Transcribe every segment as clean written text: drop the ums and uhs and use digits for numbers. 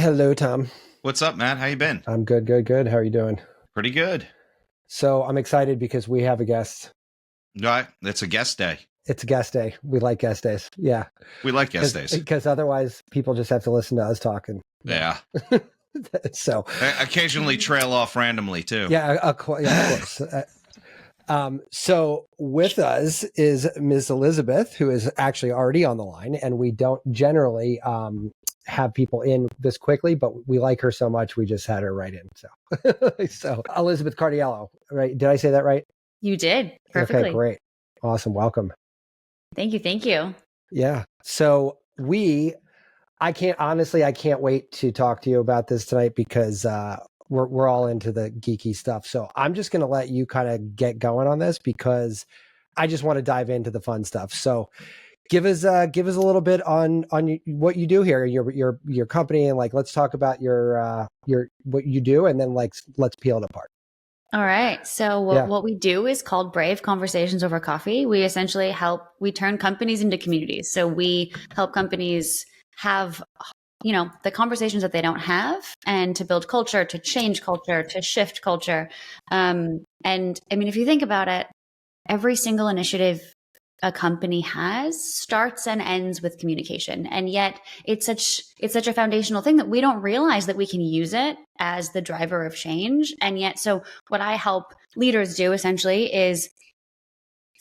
Hello, Tom. What's up, Matt? How you been? I'm good, good, good. How are you doing? Pretty good. So I'm excited because we have a guest. Right. It's a guest day. It's a guest day. We like guest days. Yeah. We like guest days. Because otherwise people just have to listen to us talking. Yeah. So occasionally trail off randomly too. yeah, of course. So with us is Ms. Elizabeth, who is actually already on the line, and we don't generally have people in this quickly, but we like her so much we just had her right in. So Elizabeth Cardiello, right? Did I say that right? You did perfectly. Okay, great, awesome, welcome. Thank you. Yeah. So I can't wait to talk to you about this tonight because we're all into the geeky stuff. So I'm just going to let you kind of get going on this because I just want to dive into the fun stuff. So give us a little bit on what you do here, your company, and like let's talk about your what you do, and then let's peel it apart. All right. So what we do is called Brave Conversations Over Coffee. We essentially we turn companies into communities. So we help companies have, the conversations that they don't have, and to build culture, to change culture, to shift culture. And I mean, if you think about it, every single initiative a company has starts and ends with communication. And yet it's such a foundational thing that we don't realize that we can use it as the driver of change. And yet, so what I help leaders do essentially is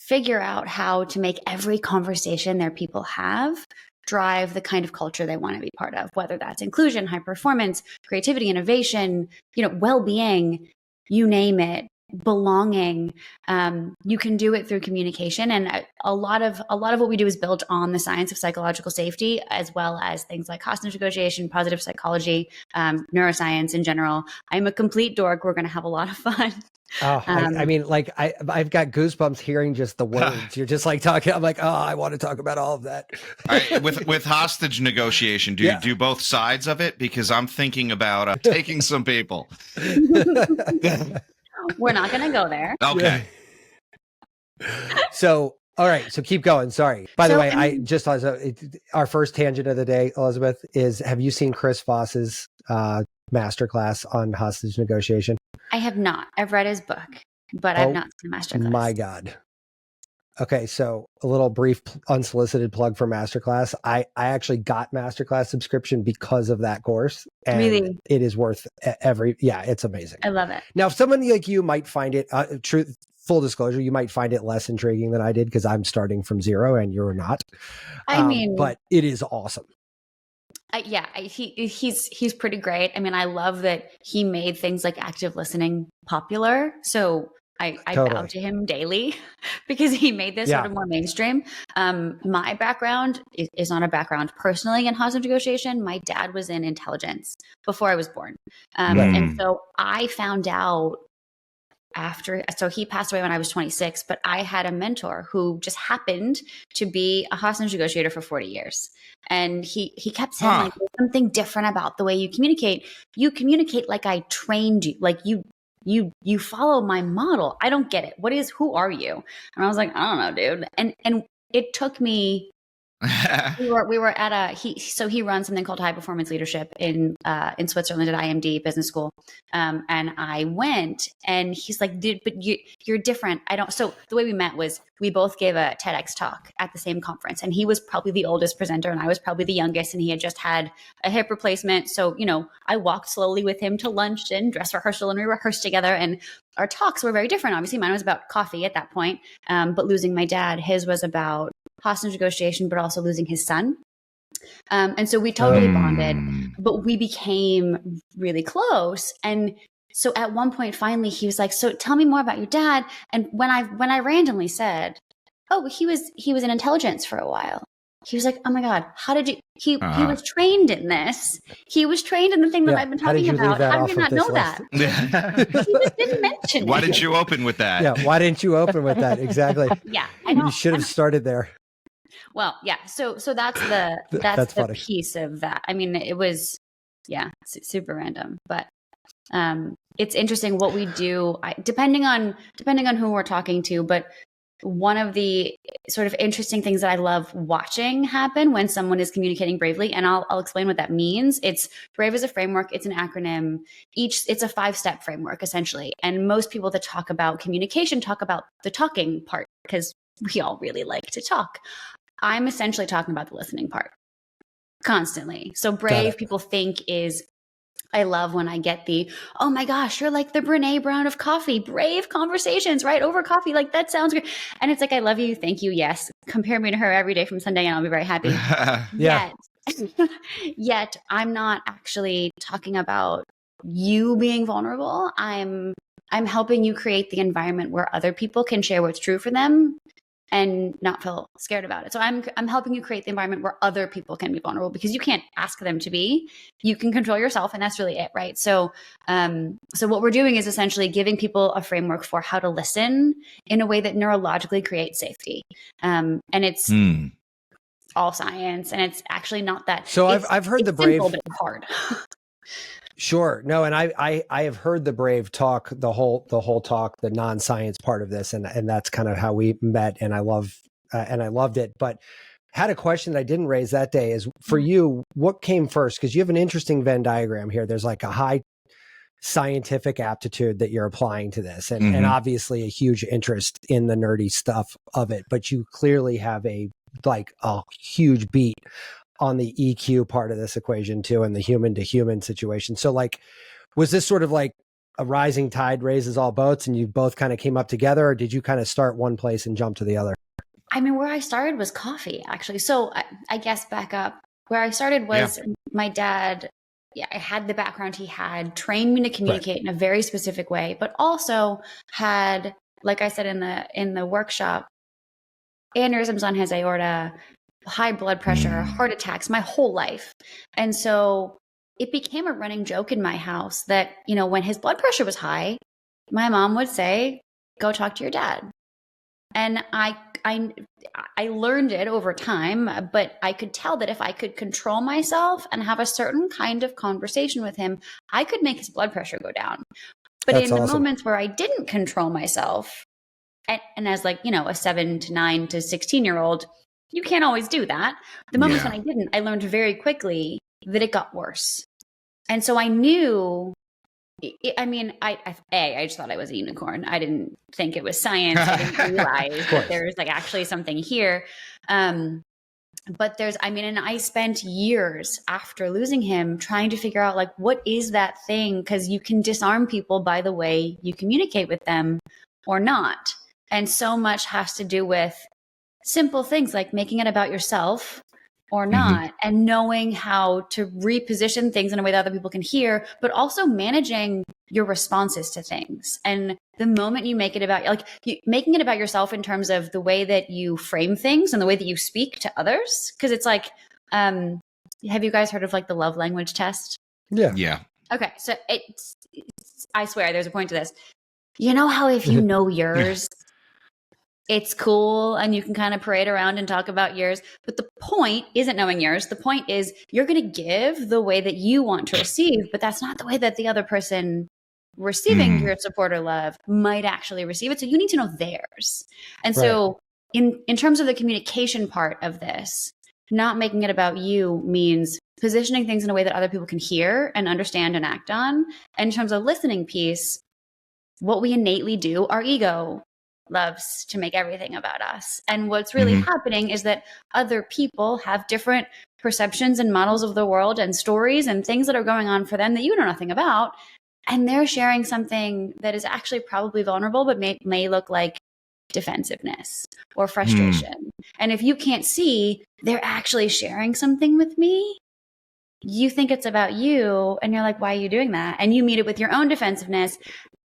figure out how to make every conversation their people have drive the kind of culture they want to be part of, whether that's inclusion, high performance, creativity, innovation, well-being, you name it. Belonging. You can do it through communication, and a lot of what we do is built on the science of psychological safety, as well as things like hostage negotiation, positive psychology, neuroscience in general. I'm a complete dork. We're going to have a lot of fun. Oh, I mean, like I've got goosebumps hearing just the words. You're just like talking. I'm like, oh, I want to talk about all of that. With hostage negotiation, do you do both sides of it? Because I'm thinking about taking some people. We're not going to go there. Okay. So, all right. So keep going. Sorry. By the way, I just our first tangent of the day, Elizabeth, is have you seen Chris Voss's masterclass on hostage negotiation? I have not. I've read his book, but I've not seen the masterclass. My God. Okay, so a little brief unsolicited plug for Masterclass. I actually got Masterclass subscription because of that course. And really? It is worth it's amazing. I love it. Now, if somebody like you might find it, full disclosure, you might find it less intriguing than I did because I'm starting from zero and you're not. But it is awesome. He's pretty great. I mean, I love that he made things like active listening popular. So I bow to him daily because he made this sort of more mainstream. My background is not a background personally in hostage negotiation. My dad was in intelligence before I was born. And so I found out so he passed away when I was 26, but I had a mentor who just happened to be a hostage negotiator for 40 years. And he kept saying like, there's something different about the way you communicate. You communicate like I trained you, like you follow my model. I don't get it. Who are you? And I was like, I don't know, dude. And it took me, we were at he runs something called high performance leadership in Switzerland at IMD business school. And I went and he's like, dude, but you're different. So the way we met was we both gave a TEDx talk at the same conference, and he was probably the oldest presenter and I was probably the youngest, and he had just had a hip replacement. So, I walked slowly with him to lunch and dress rehearsal, and we rehearsed together, and our talks were very different. Obviously mine was about coffee at that point. But losing my dad, his was about hostage negotiation, but also losing his son. And so we totally bonded, but we became really close. And so at one point, finally, he was like, so tell me more about your dad. And when I randomly said, oh, he was in intelligence for a while. He was like, oh my God, how did you, he was trained in this. He was trained in the thing that I've been talking about. How did you not know that? He just didn't mention it. Why didn't you open with that? Yeah. Why didn't you open with that? Exactly. Yeah. You should have started there. Well, yeah. So that's the piece of that. I mean, it was, super random, but it's interesting what we do, depending on who we're talking to. But one of the sort of interesting things that I love watching happen when someone is communicating bravely, and I'll explain what that means. It's BRAVE is a framework. It's an acronym. It's a 5-step framework essentially. And most people that talk about communication talk about the talking part because we all really like to talk. I'm essentially talking about the listening part constantly. So BRAVE people think is, I love when I get the, oh my gosh, you're like the Brene Brown of coffee, brave conversations, right? Over coffee. Like that sounds good. And it's like, I love you. Thank you. Yes. Compare me to her every day from Sunday and I'll be very happy. Yeah. Yet I'm not actually talking about you being vulnerable. I'm helping you create the environment where other people can share what's true for them and not feel scared about it. So I'm helping you create the environment where other people can be vulnerable because you can't ask them to be. You can control yourself, and that's really it, right? So what we're doing is essentially giving people a framework for how to listen in a way that neurologically creates safety. And it's all science, and it's actually not that. So I've heard the BRAVE, simple, but it's hard. Sure. No, and I have heard the BRAVE talk, the whole talk, the non-science part of this, and that's kind of how we met, and I loved it. But had a question that I didn't raise that day is for you, what came first? Because you have an interesting Venn diagram here. There's like a high scientific aptitude that you're applying to this, and obviously a huge interest in the nerdy stuff of it. But you clearly have a huge beat on the EQ part of this equation too, and the human to human situation. So like, was this sort of like a rising tide raises all boats and you both kind of came up together, or did you kind of start one place and jump to the other? I mean, where I started was coffee, actually. So I guess back up, where I started was my dad. Yeah, I had the background he had, trained me to communicate in a very specific way, but also had, like I said in the workshop, aneurysms on his aorta, high blood pressure, heart attacks, my whole life. And so it became a running joke in my house that, when his blood pressure was high, my mom would say, go talk to your dad. And I learned it over time, but I could tell that if I could control myself and have a certain kind of conversation with him, I could make his blood pressure go down. But that's in the moments where I didn't control myself, and as like, a 7 to 9 to 16-year-old, you can't always do that. The moments when I didn't, I learned very quickly that it got worse. And so I knew, I just thought I was a unicorn. I didn't think it was science. I didn't realize that there's like actually something here. But and I spent years after losing him trying to figure out like, what is that thing? Because you can disarm people by the way you communicate with them or not. And so much has to do with simple things like making it about yourself or not, and knowing how to reposition things in a way that other people can hear, but also managing your responses to things. And the moment you make it about, making it about yourself in terms of the way that you frame things and the way that you speak to others. Because it's like, have you guys heard of like the love language test? Yeah. Okay. So I swear there's a point to this. You know how if you know yours, it's cool and you can kind of parade around and talk about yours. But the point isn't knowing yours. The point is you're going to give the way that you want to receive, but that's not the way that the other person receiving your support or love might actually receive it. So you need to know theirs. And so in terms of the communication part of this, not making it about you means positioning things in a way that other people can hear and understand and act on. And in terms of listening piece, what we innately do, our ego loves to make everything about us. And what's really happening is that other people have different perceptions and models of the world and stories and things that are going on for them that you know nothing about. And they're sharing something that is actually probably vulnerable, but may look like defensiveness or frustration. And if you can't see they're actually sharing something with me, you think it's about you and you're like, why are you doing that? And you meet it with your own defensiveness.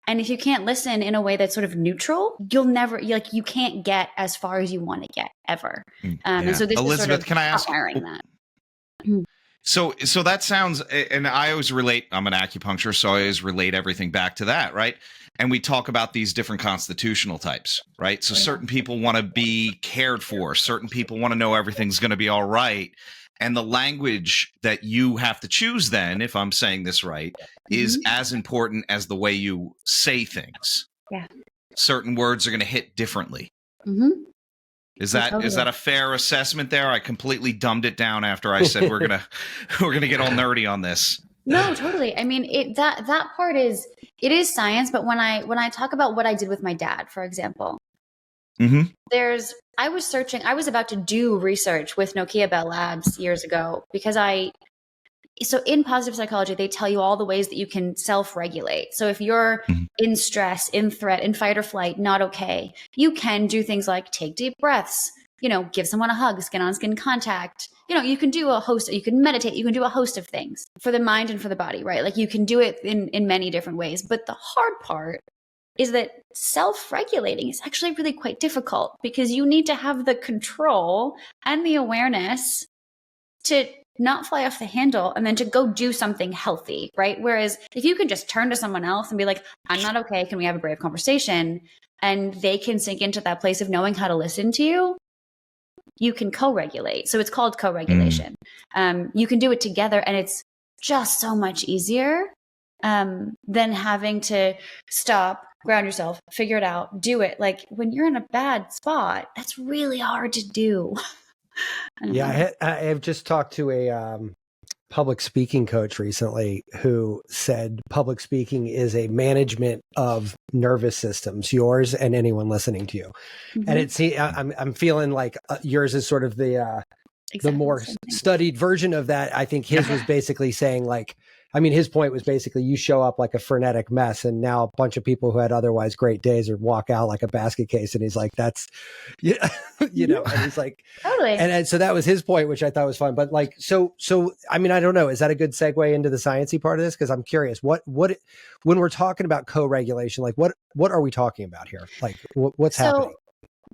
And if you can't listen in a way that's sort of neutral, you'll never, you can't get as far as you want to get ever. And so this Elizabeth, is sort of can I ask? that. So that sounds, and I always relate, I'm an acupuncturist, so I always relate everything back to that, right? And we talk about these different constitutional types, right? So certain people want to be cared for. Certain people want to know everything's going to be all right. And the language that you have to choose then, if I'm saying this right, is as important as the way you say things. Yeah. Certain words are going to hit differently. Mm-hmm. Is that a fair assessment there? I completely dumbed it down after I said we're gonna get all nerdy on this. No, totally. I mean, that part is science, but when I talk about what I did with my dad, for example, mm-hmm. I was about to do research with Nokia Bell Labs years ago because so in positive psychology, they tell you all the ways that you can self-regulate. So if you're in stress, in threat, in fight or flight, not okay, you can do things like take deep breaths, give someone a hug, skin on skin contact. You can do you can meditate, you can do a host of things for the mind and for the body, right? Like you can do it in many different ways. But the hard part is that self-regulating is actually really quite difficult because you need to have the control and the awareness to not fly off the handle and then to go do something healthy, right? Whereas if you can just turn to someone else and be like, I'm not okay, can we have a brave conversation? And they can sink into that place of knowing how to listen to you, you can co-regulate. So it's called co-regulation. You can do it together and it's just so much easier than having to stop, ground yourself, figure it out, do it. Like when you're in a bad spot, that's really hard to do. Yeah, I've just talked to a public speaking coach recently who said public speaking is a management of nervous systems, yours and anyone listening to you. And I'm feeling like yours is sort of the more studied version of that. I think his was basically saying like, his point was basically you show up like a frenetic mess and now a bunch of people who had otherwise great days or walk out like a basket case. And he's like, that's, and he's like, totally. And so that was his point, which I thought was fun. But like, so, I don't know. Is that a good segue into the sciencey part of this? Cause I'm curious when we're talking about co-regulation, like what are we talking about here? Like what's happening?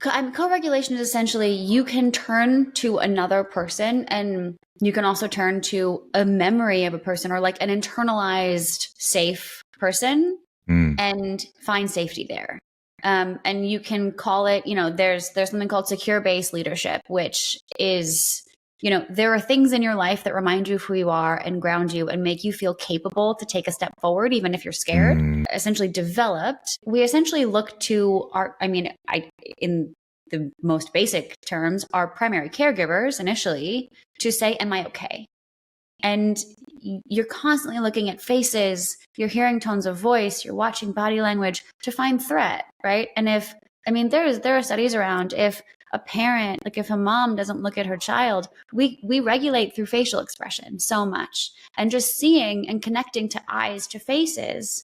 Co-regulation is essentially you can turn to another person and you can also turn to a memory of a person or like an internalized safe person and find safety there. And you can call it, there's something called secure-based leadership, which is, there are things in your life that remind you of who you are and ground you and make you feel capable to take a step forward, even if you're scared. Essentially developed. We essentially look to in the most basic terms, our primary caregivers initially to say, am I okay? And you're constantly looking at faces, you're hearing tones of voice, you're watching body language to find threat, right? And there are studies around if a parent, like if a mom doesn't look at her child, we regulate through facial expression so much. And just seeing and connecting to eyes to faces,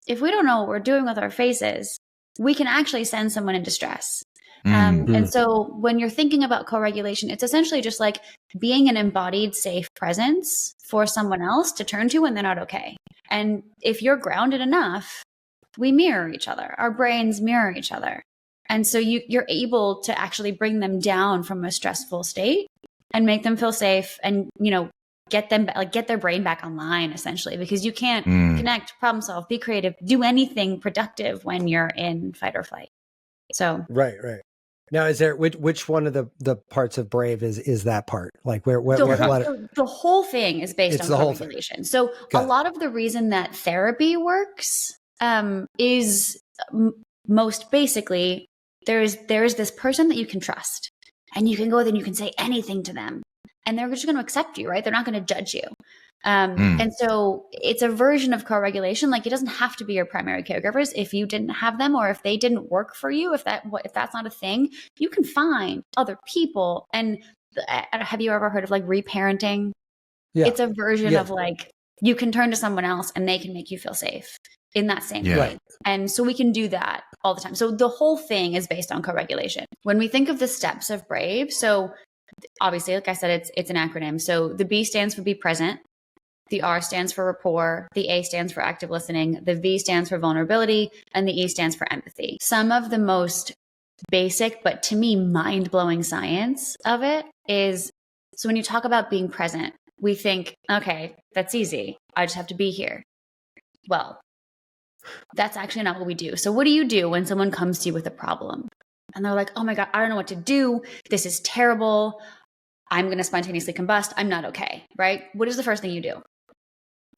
if we don't know what we're doing with our faces, we can actually send someone in distress. And so when you're thinking about co-regulation, it's essentially just like being an embodied safe presence for someone else to turn to when they're not okay. And if you're grounded enough, we mirror each other. Our brains mirror each other. And so you're able to actually bring them down from a stressful state and make them feel safe and, get their brain back online essentially, because you can't connect, problem solve, be creative, do anything productive when you're in fight or flight. So. Right. Now, is there which one of the parts of Brave is that part? Like the whole thing is based on co-regulation. So a lot of the reason that therapy works is most basically there is this person that you can trust, and you can go and you can say anything to them, and they're just going to accept you, right? They're not going to judge you. And so it's a version of co-regulation. Like it doesn't have to be your primary caregivers. If you didn't have them, or if they didn't work for you, if that's not a thing, you can find other people. And have you ever heard of like reparenting? Yeah. It's a version of like, you can turn to someone else and they can make you feel safe in that same way. Right. And so we can do that all the time. So the whole thing is based on co-regulation. When we think of the steps of Brave, so obviously, like I said, it's an acronym. So the B stands for be present. The R stands for rapport, the A stands for active listening, the V stands for vulnerability, and the E stands for empathy. Some of the most basic, but to me, mind-blowing science of it is, so when you talk about being present, we think, okay, that's easy. I just have to be here. Well, that's actually not what we do. So what do you do when someone comes to you with a problem? And they're like, oh my God, I don't know what to do. This is terrible. I'm going to spontaneously combust. I'm not okay, right? What is the first thing you do?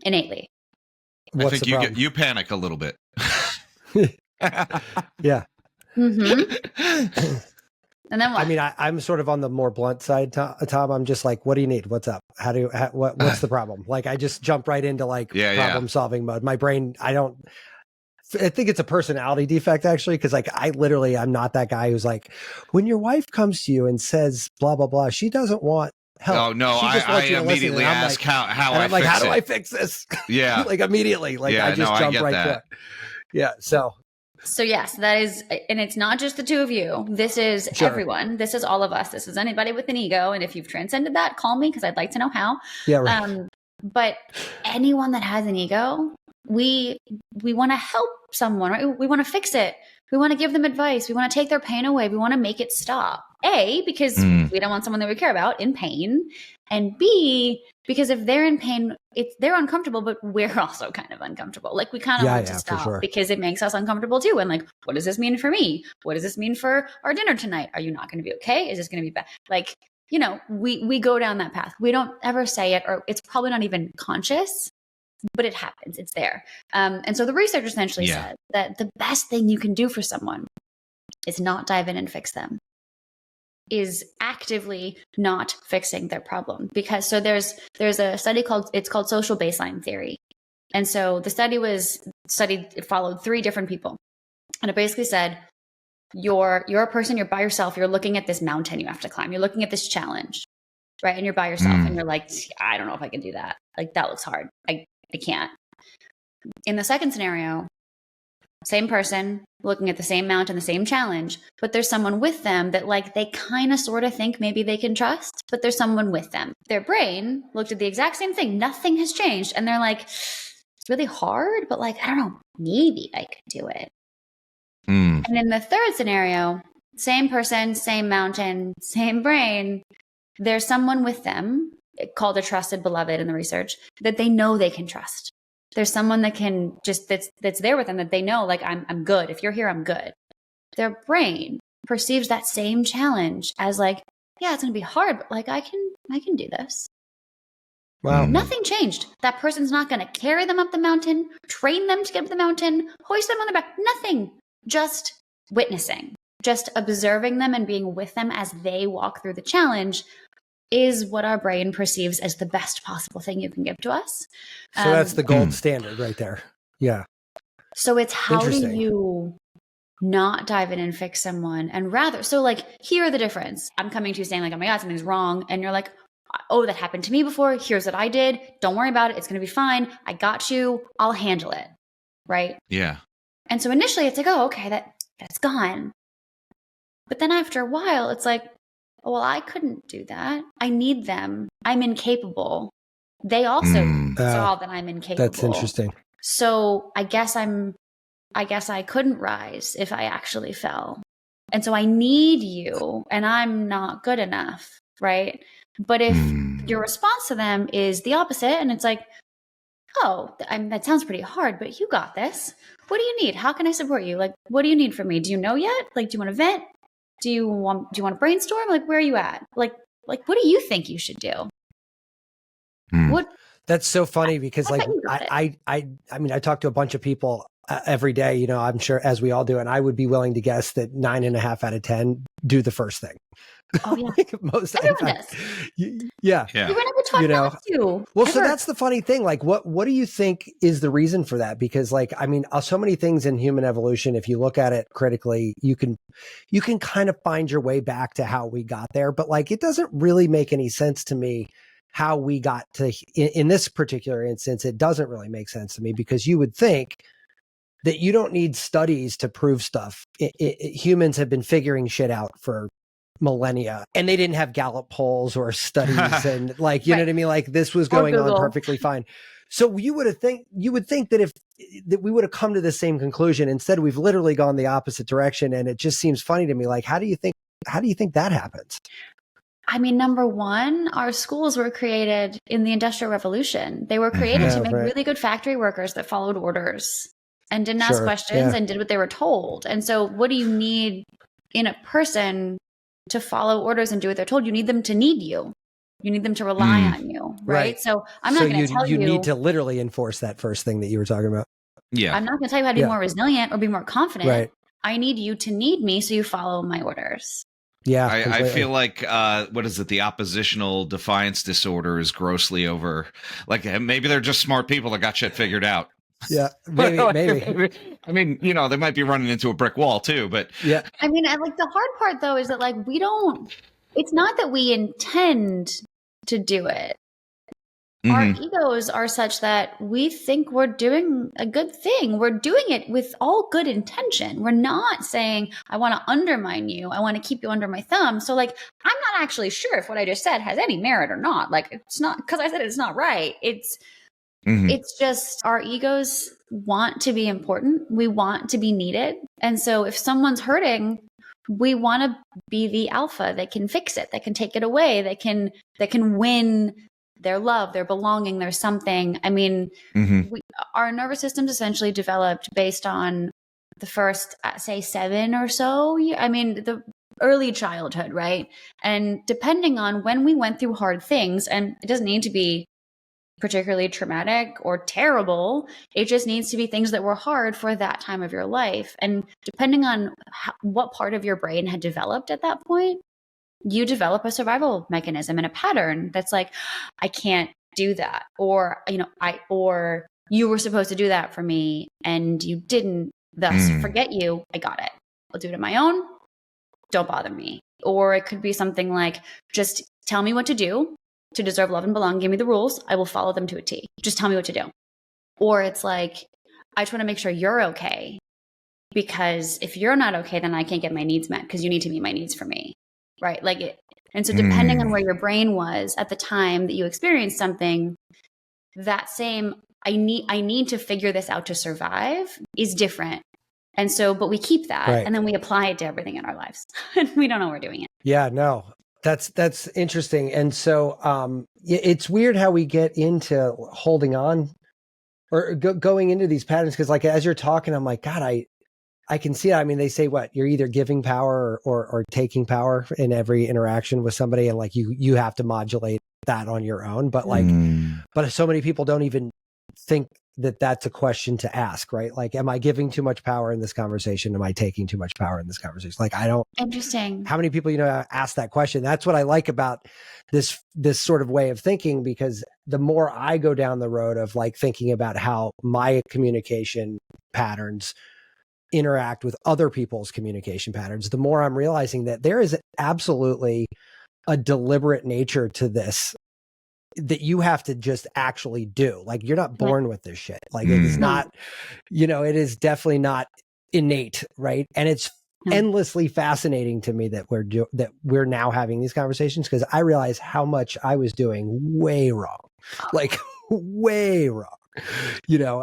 Innately. I think you panic a little bit. Yeah. Mm-hmm. And then what? I mean, I'm sort of on the more blunt side, Tom. I'm just like, what do you need? What's up? What's the problem? Like, I just jump right into like problem solving mode. My brain, I think it's a personality defect actually. Cause like, I'm not that guy who's like, when your wife comes to you and says blah, blah, blah, she doesn't want help. Oh no, I immediately ask how I'm like, how do I fix this? Yeah. Like immediately, like I just jump right to it. Yeah. So yes, that is, and it's not just the two of you. This is everyone. This is all of us. This is anybody with an ego. And if you've transcended that, call me because I'd like to know how. Yeah, right. But anyone that has an ego, we want to help someone, right? We want to fix it. We want to give them advice. We want to take their pain away. We want to make it stop. A, because we don't want someone that we care about in pain. And B, because if they're in pain, they're uncomfortable, but we're also kind of uncomfortable. Like we kind of want to stop because it makes us uncomfortable too. And like, what does this mean for me? What does this mean for our dinner tonight? Are you not going to be okay? Is this going to be bad? Like, you know, we go down that path. We don't ever say it, or it's probably not even conscious, but it happens. It's there. And so the research essentially said that the best thing you can do for someone is not dive in and fix them, is actively not fixing their problem. Because so there's a study called social baseline theory. And so the study it followed 3 different people. And it basically said, you're a person, you're by yourself, you're looking at this mountain you have to climb. You're looking at this challenge, right? And you're by yourself and you're like, I don't know if I can do that. Like that looks hard. I can't. In the second scenario, same person looking at the same mountain, the same challenge, but there's someone with them that like they kind of sort of think maybe they can trust, but there's someone with them. Their brain looked at the exact same thing. Nothing has changed. And they're like, it's really hard, but like, I don't know, maybe I could do it. And in the third scenario, same person, same mountain, same brain, there's someone with them called a trusted beloved in the research that they know they can trust. There's someone that can just, that's there with them that they know, like, I'm good. If you're here, I'm good. Their brain perceives that same challenge as like, yeah, it's going to be hard, but like, I can do this. Wow. Nothing changed. That person's not going to carry them up the mountain, train them to get up the mountain, hoist them on their back. Nothing. Just witnessing, just observing them and being with them as they walk through the challenge is what our brain perceives as the best possible thing you can give to us. So that's the gold standard right there. Yeah. So it's how do you not dive in and fix someone and rather, so like, here are the difference. I'm coming to you saying like, oh my God, something's wrong. And you're like, oh, that happened to me before. Here's what I did. Don't worry about it. It's going to be fine. I got you. I'll handle it. Right? Yeah. And so initially it's like, oh, okay, that's gone. But then after a while, it's like, oh, well, I couldn't do that. I need them. I'm incapable. They also saw that I'm incapable. That's interesting. So I guess I couldn't rise if I actually fell. And so I need you and I'm not good enough. Right. But if your response to them is the opposite and it's like, oh, that sounds pretty hard, but you got this. What do you need? How can I support you? Like, what do you need from me? Do you know yet? Like, do you want to vent? Do you want to brainstorm? Like, where are you at? Like, what do you think you should do? What? That's so funny because like, I mean, I talk to a bunch of people every day, you know, I'm sure as we all do, and I would be willing to guess that 9.5 out of 10 do the first thing. Oh yeah. Like most everyone does. Yeah. You were never taught not to. Well, so that's the funny thing. Like, what do you think is the reason for that? Because, like, I mean, so many things in human evolution, if you look at it critically, you can kind of find your way back to how we got there. But like, it doesn't really make any sense to me how we got to in this particular instance. It doesn't really make sense to me because you would think that you don't need studies to prove stuff. Humans have been figuring shit out for millennia, and they didn't have Gallup polls or studies and like, you know what I mean? Like this was going on perfectly fine. So you would think that that we would have come to the same conclusion. Instead, we've literally gone the opposite direction. And it just seems funny to me. Like, how do you think that happens? I mean, number one, our schools were created in the Industrial Revolution. They were created to make really good factory workers that followed orders and didn't ask questions and did what they were told. And so what do you need in a person to follow orders and do what they're told? You need them to need you. You need them to rely on you, right? So I'm not going to tell you. You need to literally enforce that first thing that you were talking about. Yeah. I'm not going to tell you how to be more resilient or be more confident. Right. I need you to need me, so you follow my orders. Yeah, I feel like what is it? The oppositional defiance disorder is grossly over. Like maybe they're just smart people that got shit figured out. Yeah, maybe. I mean, you know, they might be running into a brick wall too, but yeah. I mean, I like the hard part though is that like we don't. It's not that we intend to do it. Our egos are such that we think we're doing a good thing. We're doing it with all good intention. We're not saying, I want to undermine you. I want to keep you under my thumb. So like, I'm not actually sure if what I just said has any merit or not. Like, it's not because I said it's not right. It's just our egos want to be important. We want to be needed. And so if someone's hurting, we want to be the alpha that can fix it, that can take it away, that can win their love, their belonging, their something. I mean, our nervous system's essentially developed based on the first, say, 7 or so. I mean, the early childhood, right? And depending on when we went through hard things, and it doesn't need to be particularly traumatic or terrible, it just needs to be things that were hard for that time of your life. And depending on what part of your brain had developed at that point, you develop a survival mechanism and a pattern that's like, I can't do that. Or, you know, or you were supposed to do that for me and you didn't, thus forget you. I got it. I'll do it on my own. Don't bother me. Or it could be something like, just tell me what to do to deserve love and belong. Give me the rules. I will follow them to a T. Just tell me what to do. Or it's like, I just want to make sure you're okay, because if you're not okay, then I can't get my needs met because you need to meet my needs for me. Right. Like it. And so depending on where your brain was at the time that you experienced something, that same, I need to figure this out to survive is different. And so, but we keep that and then we apply it to everything in our lives and we don't know we're doing it. Yeah, no, that's interesting. And so, it's weird how we get into holding on or going into these patterns. Cause like, as you're talking, I'm like, God, I can see it. I mean, they say what you're either giving power or taking power in every interaction with somebody. And like, you have to modulate that on your own. But like, but so many people don't even think that that's a question to ask, right? Like, am I giving too much power in this conversation? Am I taking too much power in this conversation? Like, I don't. Interesting. How many people, ask that question? That's what I like about this sort of way of thinking, because the more I go down the road of like thinking about how my communication patterns interact with other people's communication patterns, the more I'm realizing that there is absolutely a deliberate nature to this that you have to just actually do. Like, you're not born with this shit. Like, it is not, it is definitely not innate, right? And it's endlessly fascinating to me that we're now having these conversations, because I realize how much I was doing way wrong, like way wrong.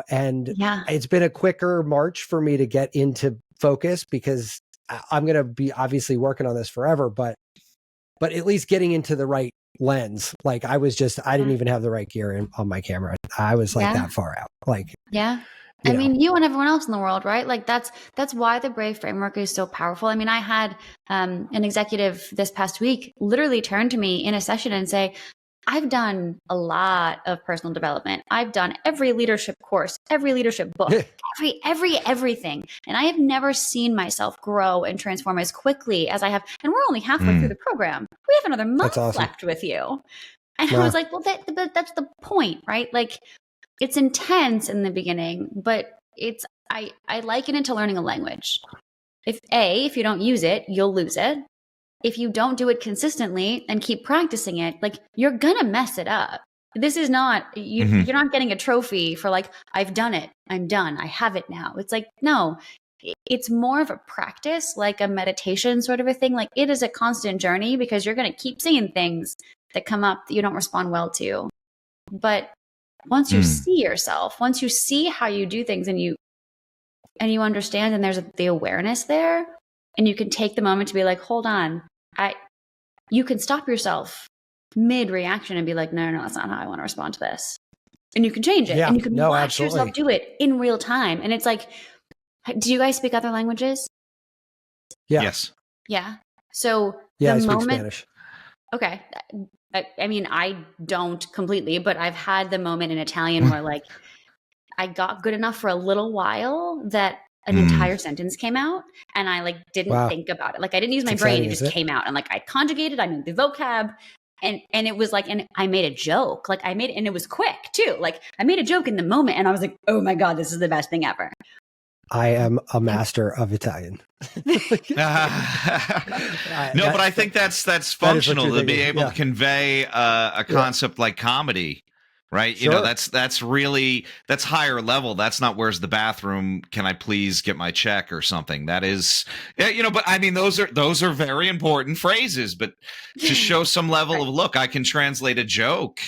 And it's been a quicker march for me to get into focus, because I'm going to be obviously working on this forever, but at least getting into the right lens. Like, I didn't even have the right gear on my camera. I was like that far out. Like, I mean, you and everyone else in the world, right? Like that's why the Brave framework is so powerful. I mean, I had an executive this past week literally turn to me in a session and say, I've done a lot of personal development. I've done every leadership course, every leadership book, everything. And I have never seen myself grow and transform as quickly as I have. And we're only halfway through the program. We have another month left with you. And I was like, well, that's the point, right? Like, it's intense in the beginning, but I liken it to learning a language. If you don't use it, you'll lose it. If you don't do it consistently and keep practicing it, like, you're gonna mess it up. This is not, you're not getting a trophy for like, I've done it, I'm done, I have it now. It's like, no, it's more of a practice, like a meditation sort of a thing. Like, it is a constant journey, because you're gonna keep seeing things that come up that you don't respond well to. But once you see yourself, once you see how you do things and you understand, and there's the awareness there, and you can take the moment to be like, hold on, you can stop yourself mid-reaction and be like, no, that's not how I want to respond to this. And you can change it. And you can watch yourself do it in real time. And it's like, do you guys speak other languages? Yeah. Yes. Yeah. So I speak Spanish. Okay. I mean, I don't completely, but I've had the moment in Italian where like, I got good enough for a little while that an entire sentence came out, and I like didn't think about it. Like I didn't use my brain; it just came out, and like I conjugated, I knew the vocab, and it was like, and I made a joke. Like I made it, and it was quick too. Like I made a joke in the moment, and I was like, "Oh my god, this is the best thing ever." I am a master of Italian. No, but I think that's functional to be able to convey a concept like comedy. Right. Sure. You know, that's really, that's higher level. That's not where's the bathroom. Can I please get my check or something? That is, you know, but I mean, those are very important phrases, but to show some level of look, I can translate a joke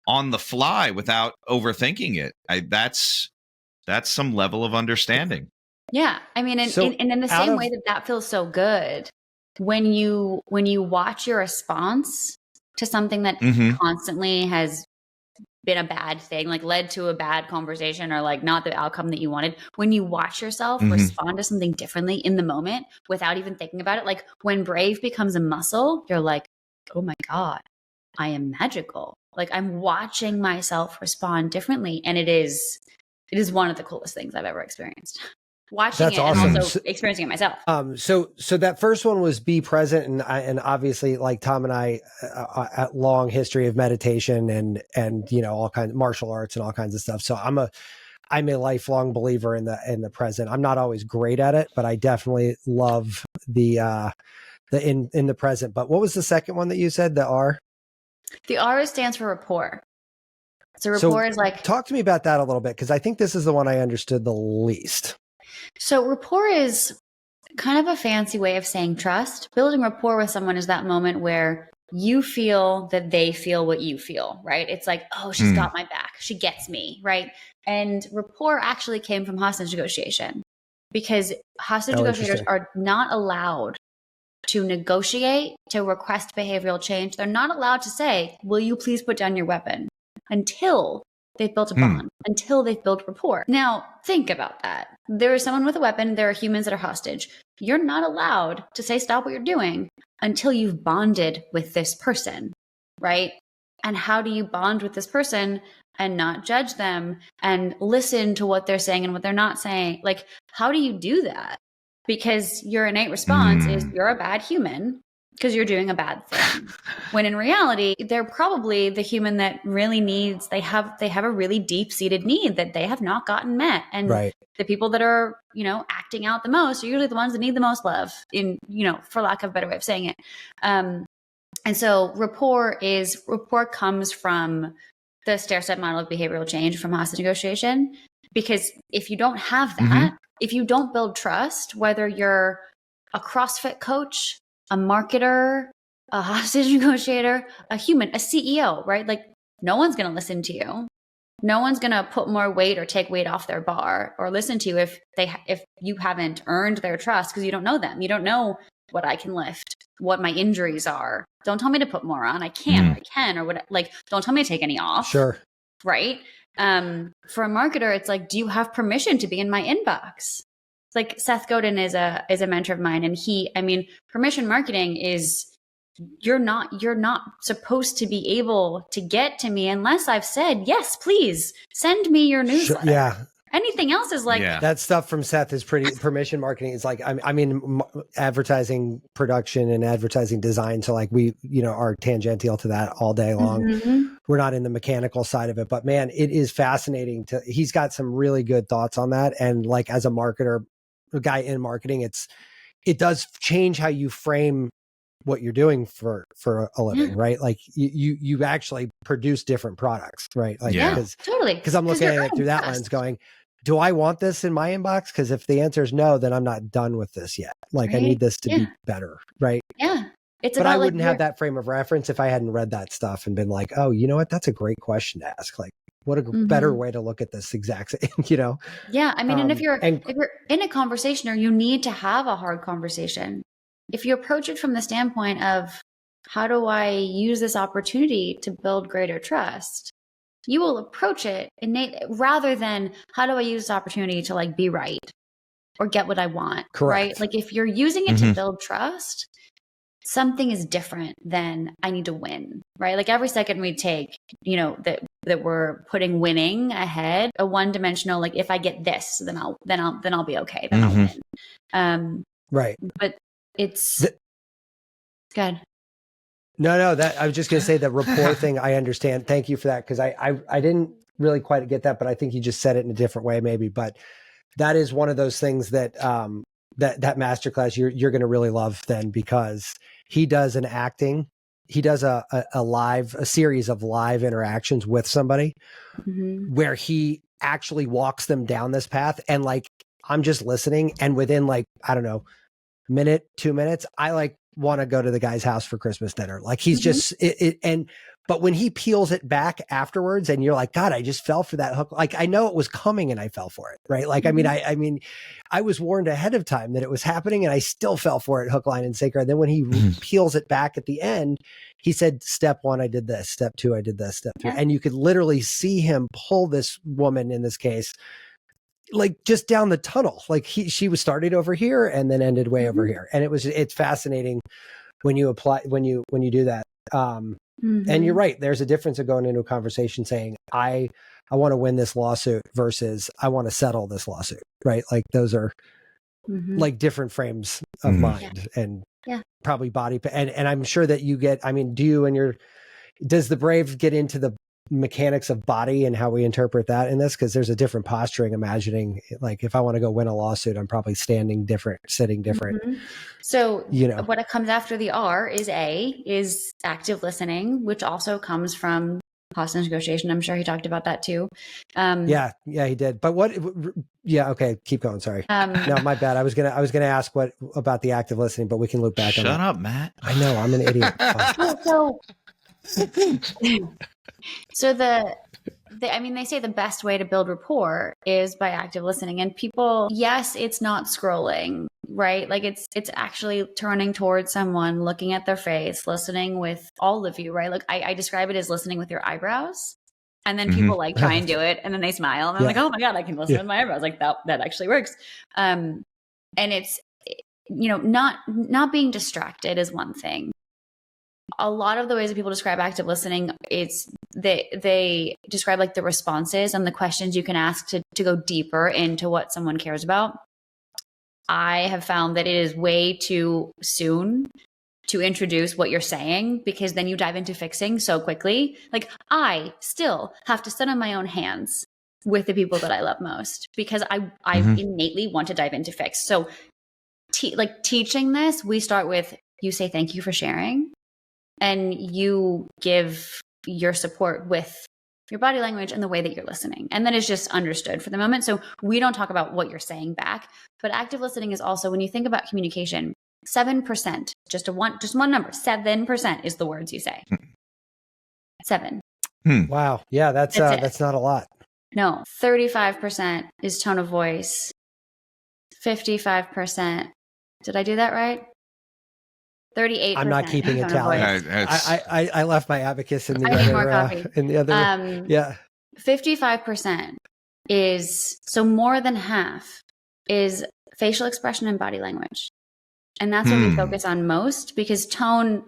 on the fly without overthinking it. That's some level of understanding. Yeah. I mean, and in the same way that feels so good when you watch your response to something that constantly has been a bad thing, like led to a bad conversation or like not the outcome that you wanted. When you watch yourself respond to something differently in the moment without even thinking about it, like when brave becomes a muscle, you're like, oh my God, I am magical. Like I'm watching myself respond differently. And it is one of the coolest things I've ever experienced. Watching it awesome. And also experiencing it myself. So that first one was be present, and obviously, like Tom and I, a long history of meditation and you know all kinds of martial arts and all kinds of stuff. So I'm a lifelong believer in the present. I'm not always great at it, but I definitely love the in the present. But what was the second one that you said? The R. The R stands for rapport. So rapport is like, talk to me about that a little bit, because I think this is the one I understood the least. So rapport is kind of a fancy way of saying trust. Building rapport with someone is that moment where you feel that they feel what you feel, right? It's like, oh, she's got my back. She gets me, right? And rapport actually came from hostage negotiation, because hostage negotiators are not allowed to negotiate, to request behavioral change. They're not allowed to say, will you please put down your weapon, until they've built a bond, until they've built rapport. Now, think about that. There is someone with a weapon. There are humans that are hostage. You're not allowed to say, stop what you're doing, until you've bonded with this person, right? And how do you bond with this person and not judge them and listen to what they're saying and what they're not saying? Like, how do you do that? Because your innate response is you're a bad human because you're doing a bad thing. When in reality, they're probably the human that really needs, they have a really deep-seated need that they have not gotten met. And the people that are, you know, acting out the most are usually the ones that need the most love, in, you know, for lack of a better way of saying it. And so rapport comes from the stair-step model of behavioral change from hostage negotiation. Because if you don't have that, if you don't build trust, whether you're a CrossFit coach, a marketer, a hostage negotiator, a human, a CEO, right? Like no one's going to listen to you. No one's going to put more weight or take weight off their bar or listen to you if you haven't earned their trust, because you don't know them. You don't know what I can lift, what my injuries are. Don't tell me to put more on. I can't, or I can, or what, like, don't tell me to take any off. Sure. Right. For a marketer, it's like, do you have permission to be in my inbox? Like Seth Godin is a mentor of mine, and permission marketing is you're not supposed to be able to get to me unless I've said, yes, please send me your newsletter. Sure, yeah. Anything else is like that stuff from Seth is pretty. Permission marketing is like, I mean, advertising production and advertising design. So like we, you know, are tangential to that all day long. We're not in the mechanical side of it, but man, it is fascinating he's got some really good thoughts on that. And like, as a marketer, a guy in marketing, it does change how you frame what you're doing for a living, right? Like you actually produce different products, right? Like, totally. Because I'm looking at it through that lens going, do I want this in my inbox? Because if the answer is no, then I'm not done with this yet. Like I need this to be better, right? Yeah. But I wouldn't have that frame of reference if I hadn't read that stuff and been like, oh, you know what? That's a great question to ask. Like, what a better way to look at this exact same, you know? Yeah. I mean, and if you're in a conversation, or you need to have a hard conversation, if you approach it from the standpoint of how do I use this opportunity to build greater trust, you will approach it rather than how do I use this opportunity to like be right or get what I want. Correct. Right? Like if you're using it to build trust, something is different than I need to win, right? Like every second we take, you know, that that we're putting winning ahead, a one-dimensional, like if I get this, then I'll be okay. Then I'll win. Right. But it's good. No, that I was just going to say the rapport thing. I understand. Thank you for that. Cause I didn't really quite get that, but I think you just said it in a different way maybe, but that is one of those things that, that masterclass you're going to really love then, because he does he does a series of live interactions with somebody where he actually walks them down this path. And like, I'm just listening. And within like, I don't know, minute, 2 minutes, I like want to go to the guy's house for Christmas dinner. Like he's just but when he peels it back afterwards and you're like, God, I just fell for that hook. Like I know it was coming and I fell for it. Right. Like, I mean, I was warned ahead of time that it was happening and I still fell for it, hook, line, and sinker. And then when he peels it back at the end, he said, step 1, I did this. Step 2, I did this. Step 3. And you could literally see him pull this woman in this case, like just down the tunnel. Like she was started over here and then ended way over here. And it's fascinating when you do that. And you're right. There's a difference of going into a conversation saying, I want to win this lawsuit versus I want to settle this lawsuit. Right. Like those are like different frames of mind and probably body. And I'm sure that you get, I mean, does the Brave get into the mechanics of body and how we interpret that in this? Because there's a different posturing, imagining like if I want to go win a lawsuit, I'm probably standing different, sitting different. So what it comes after the R is active listening, which also comes from hostage negotiation. I'm sure he talked about that too. Yeah, he did. But okay, keep going. Sorry. No, my bad. I was gonna ask what about the active listening, but we can loop back. Shut up, Matt. I know, I'm an idiot. So they say the best way to build rapport is by active listening. And people, yes, it's not scrolling, right? Like it's actually turning towards someone, looking at their face, listening with all of you, right? Like I describe it as listening with your eyebrows. And then people like try and do it and then they smile and I'm like, oh my God, I can listen with my eyebrows. Like that actually works. And it's, not being distracted is one thing. A lot of the ways that people describe active listening, it's they describe like the responses and the questions you can ask to go deeper into what someone cares about. I have found that it is way too soon to introduce what you're saying, because then you dive into fixing so quickly. Like I still have to sit on my own hands with the people that I love most because I innately want to dive into fix. So teaching this, we start with, you say thank you for sharing. And you give your support with your body language and the way that you're listening. And that is just understood for the moment. So we don't talk about what you're saying back, but active listening is also, when you think about communication, 7%, just one number, 7% is the words you say. 7. Wow. Yeah, that's not a lot. No, 35% is tone of voice. 55%. Did I do that right? 38%. I'm not keeping a tally. I left my abacus in the I need more coffee. In the other. 55% is, so more than half is facial expression and body language. And that's what we focus on most, because tone,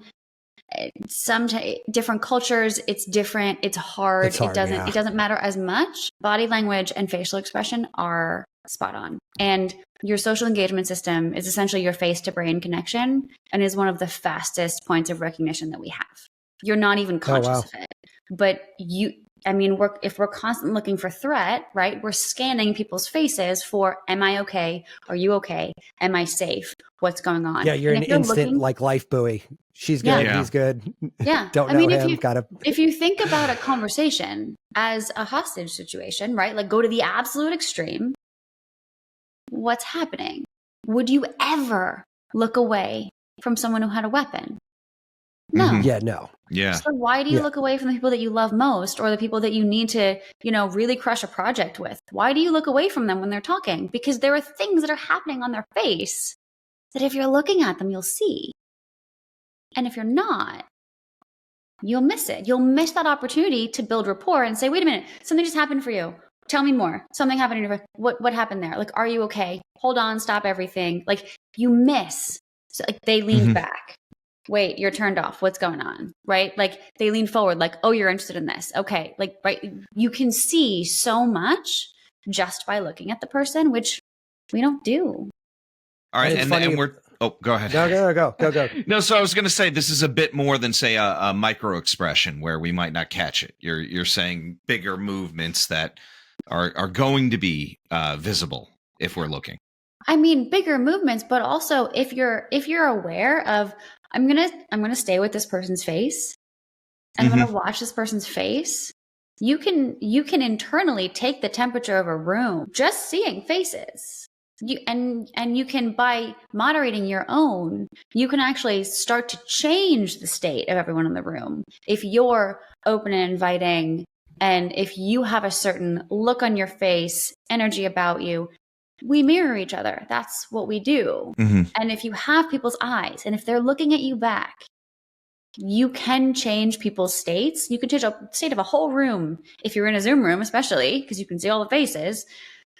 different cultures, it's different. It's hard. It doesn't matter as much. Body language and facial expression are spot on. And your social engagement system is essentially your face to brain connection and is one of the fastest points of recognition that we have. You're not even conscious of it, but if we're constantly looking for threat, right? We're scanning people's faces for, am I okay? Are you okay? Am I safe? What's going on? Yeah. You're an instant like life buoy. She's good. Yeah. He's good. Yeah. Don't know him. If you think about a conversation as a hostage situation, right? Like go to the absolute extreme. What's happening? Would you ever look away from someone who had a weapon? No. Yeah, no. Yeah. So why do you look away from the people that you love most, or the people that you need to, really crush a project with? Why do you look away from them when they're talking? Because there are things that are happening on their face that if you're looking at them, you'll see. And if you're not, you'll miss it. You'll miss that opportunity to build rapport and say, wait a minute, something just happened for you. Tell me more. Something happened in your, what happened there? Like, are you okay? Hold on, stop everything. Like you miss. So like they leaned back. wait, you're turned off. What's going on? Right? Like they lean forward, like, oh, you're interested in this. Okay. Like, right. You can see so much just by looking at the person, which we don't do. All right. And we're, oh, go ahead. Go. No, so I was going to say, this is a bit more than, say, a micro expression where we might not catch it. You're saying bigger movements that are going to be visible if we're looking. I mean, bigger movements, but also if you're aware of, I'm gonna stay with this person's face, and I'm gonna watch this person's face. You can internally take the temperature of a room just seeing faces. You can, by moderating your own, you can actually start to change the state of everyone in the room. If you're open and inviting, and if you have a certain look on your face, energy about you, we mirror each other. That's what we do. And if you have people's eyes, and if they're looking at you back, you can change people's states. You can change a state of a whole room if you're in a Zoom room, especially because you can see all the faces.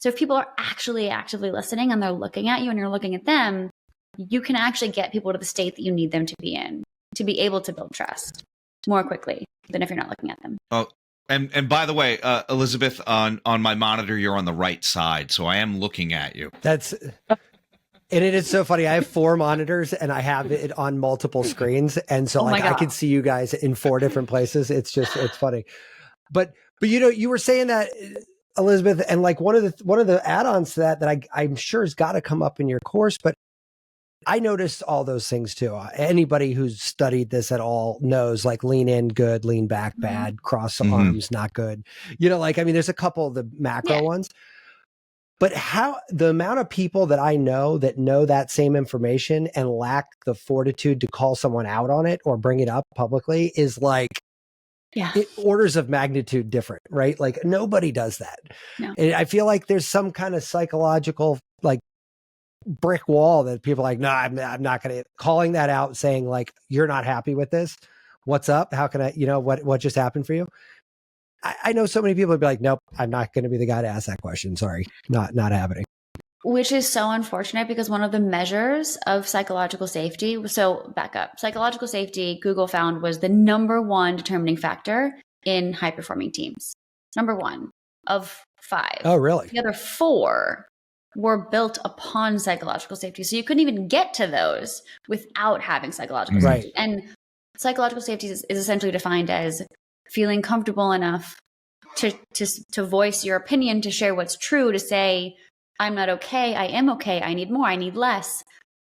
So if people are actually actively listening and they're looking at you and you're looking at them, you can actually get people to the state that you need them to be in, to be able to build trust more quickly than if you're not looking at them. Oh, and by the way, Elizabeth, on my monitor, you're on the right side, so I am looking at you. And it is so funny. I have 4 monitors and I have it on multiple screens. And so I can see you guys in 4 different places. It's funny. But you were saying that, Elizabeth, and like one of the add-ons to that I'm sure has got to come up in your course, but I noticed all those things too. Anybody who's studied this at all knows, like, lean in, good; lean back, bad; cross arms, not good. There's a couple of the macro ones, but how the amount of people that I know that same information and lack the fortitude to call someone out on it or bring it up publicly is like, orders of magnitude different, right? Like nobody does that. No. And I feel like there's some kind of psychological like brick wall that people are like, no, I'm not going to, calling that out, saying like, you're not happy with this. What's up? How can I, what just happened for you? I know so many people would be like, nope, I'm not going to be the guy to ask that question. Sorry, not happening. Which is so unfortunate, because one of the measures of psychological safety, so back up, psychological safety, Google found, was the #1 determining factor in high performing teams. #1 of 5. Oh, really? The other 4 were built upon psychological safety. So you couldn't even get to those without having psychological safety. And psychological safety is essentially defined as feeling comfortable enough to voice your opinion, to share what's true, to say, I'm not okay, I am okay, I need more, I need less.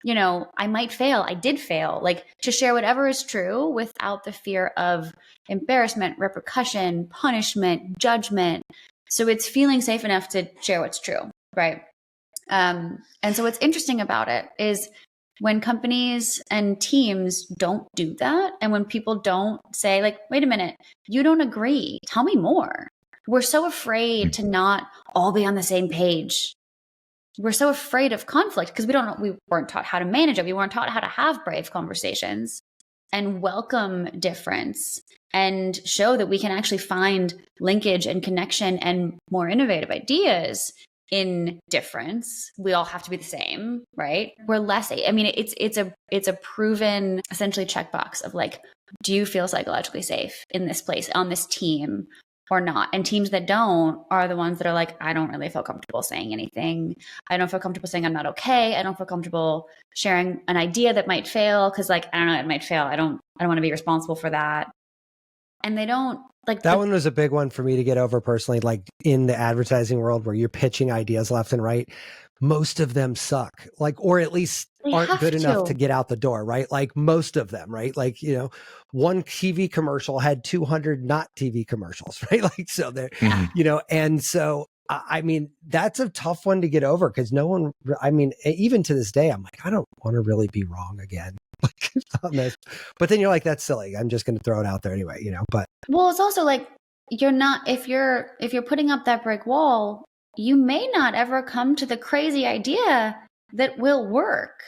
I might fail, I did fail. Like, to share whatever is true without the fear of embarrassment, repercussion, punishment, judgment. So it's feeling safe enough to share what's true, right? And so what's interesting about it is when companies and teams don't do that, and when people don't say, like, wait a minute, you don't agree, tell me more. We're so afraid to not all be on the same page. We're so afraid of conflict because we weren't taught how to manage it. We weren't taught how to have brave conversations and welcome difference and show that we can actually find linkage and connection and more innovative ideas in difference. We all have to be the same, right? We're less, it's a proven essentially checkbox of like, do you feel psychologically safe in this place, on this team, or not? And teams that don't are the ones that are like, I don't really feel comfortable saying anything. I don't feel comfortable saying I'm not okay. I don't feel comfortable sharing an idea that might fail because, like, I don't know, it might fail. I don't want to be responsible for that. And they don't like that. One was a big one for me to get over personally, like in the advertising world where you're pitching ideas left and right. Most of them suck, like, or at least aren't good enough to get out the door, right? Like most of them, right? Like, one TV commercial had 200 not TV commercials, right? Like, so they're, and so, I mean, that's a tough one to get over because no one, even to this day, I'm like, I don't want to really be wrong again. On this. But then you're like, that's silly. I'm just going to throw it out there anyway, but. Well, it's also like, you're not, if you're putting up that brick wall, you may not ever come to the crazy idea that will work.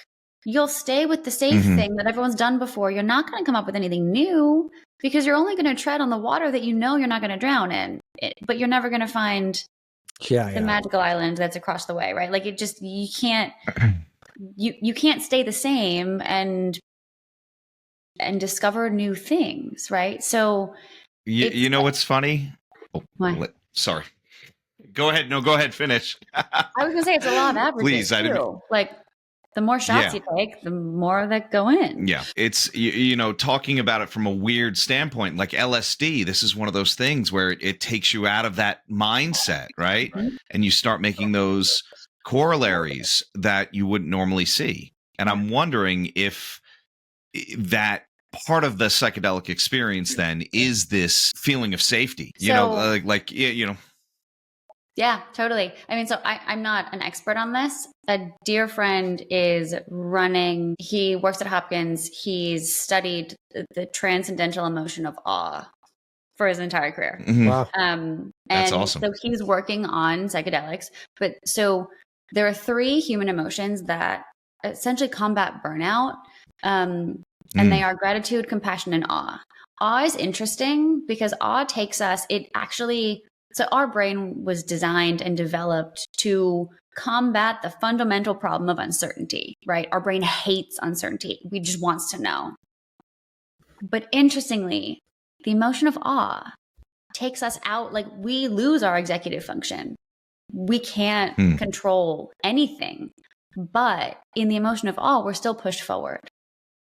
You'll stay with the safe thing that everyone's done before. You're not going to come up with anything new because you're only going to tread on the water that you're not going to drown in. But you're never going to find the magical island that's across the way, right? Like, it just, you can't stay the same and and discover new things, right? So you know what's funny? Oh, sorry. Go ahead. No, go ahead. Finish. I was gonna say it's a law of averages. Please, too. Like the more shots you take, the more that go in. Yeah, it's you know, talking about it from a weird standpoint, like LSD. This is one of those things where it takes you out of that mindset, right? Mm-hmm. And you start making those corollaries that you wouldn't normally see. And I'm wondering if that part of the psychedelic experience then is this feeling of safety. You know, like you know. Yeah, totally. I mean, so I'm not an expert on this. A dear friend is running, he works at Hopkins. He's studied the transcendental emotion of awe for his entire career. Mm-hmm. Wow. That's awesome. So he's working on psychedelics. But so there are 3 human emotions that essentially combat burnout. And they are gratitude, compassion, and awe. Awe is interesting because awe takes us, so our brain was designed and developed to combat the fundamental problem of uncertainty, right? Our brain hates uncertainty. We just wants to know. But interestingly, the emotion of awe takes us out, like we lose our executive function. We can't control anything. But in the emotion of awe, we're still pushed forward.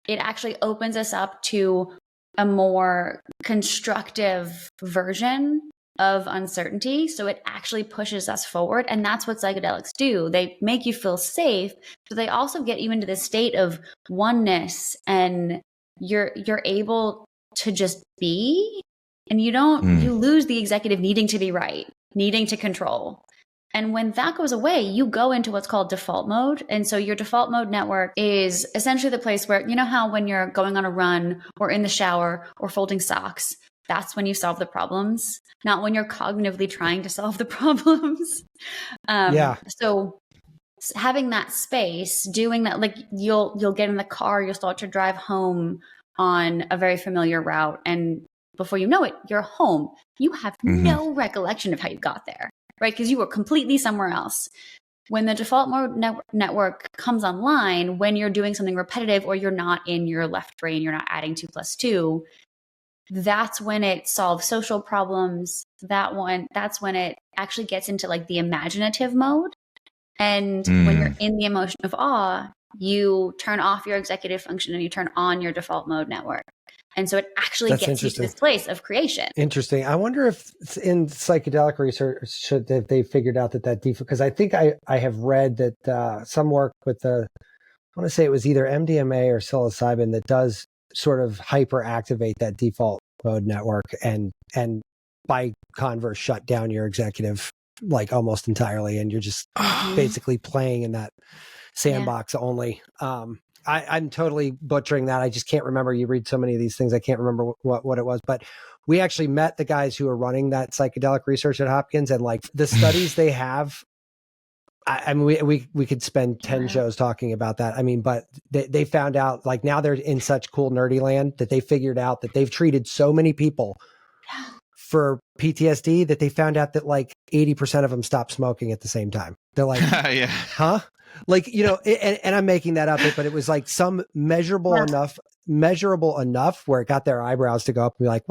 It actually opens us up to a more constructive version of uncertainty. So it actually pushes us forward. And that's what psychedelics do. They make you feel safe, but they also get you into this state of oneness, and you're able to just be, and you lose the executive needing to be right, needing to control. And when that goes away, you go into what's called default mode. And so your default mode network is essentially the place where, you know how when you're going on a run or in the shower or folding socks, that's when you solve the problems, not when you're cognitively trying to solve the problems. So having that space, doing that, like you'll get in the car, you'll start to drive home on a very familiar route. And before you know it, you're home. You have no recollection of how you got there, right? Because you were completely somewhere else. When the default mode network comes online, when you're doing something repetitive or you're not in your left brain, you're not adding 2 + 2, that's when it solves social problems. That's when it actually gets into like the imaginative mode. And when you're in the emotion of awe, you turn off your executive function and you turn on your default mode network. And so it actually gets you to this place of creation. Interesting. I wonder if in psychedelic research that they figured out that default, because I think I have read that some work with I want to say it was either MDMA or psilocybin that does sort of hyperactivate that default mode network and by converse shut down your executive like almost entirely, and you're just basically playing in that sandbox only. I'm totally butchering that. I just can't remember. You read so many of these things, I can't remember what it was. But we actually met the guys who are running that psychedelic research at Hopkins, and like the studies they have. I mean, we could spend 10 shows talking about that. I mean, but they found out, like, now they're in such cool nerdy land that they figured out that they've treated so many people for PTSD that they found out that like 80% of them stopped smoking at the same time. They're like, huh? Like, you know, and I'm making that up, but it was like some measurable enough where it got their eyebrows to go up and be like,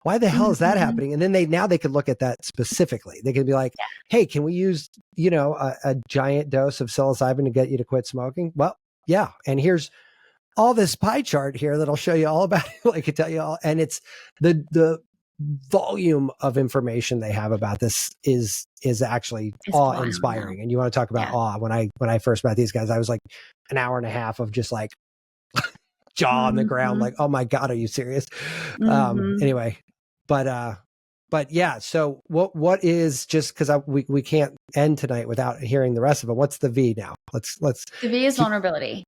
why the hell is that happening? And then they could look at that specifically. They could be like, hey, can we use, you know, a giant dose of psilocybin to get you to quit smoking? Well, yeah. And here's all this pie chart here that'll show you all about it. I could tell you all. And it's the volume of information they have about this is actually awe-inspiring. And you want to talk about awe. When I first met these guys, I was like an hour and a half of just like jaw on the ground, like, oh my God, are you serious? Anyway, but yeah, so what is, just because we can't end tonight without hearing the rest of it. What's the V now? Let's the V is vulnerability.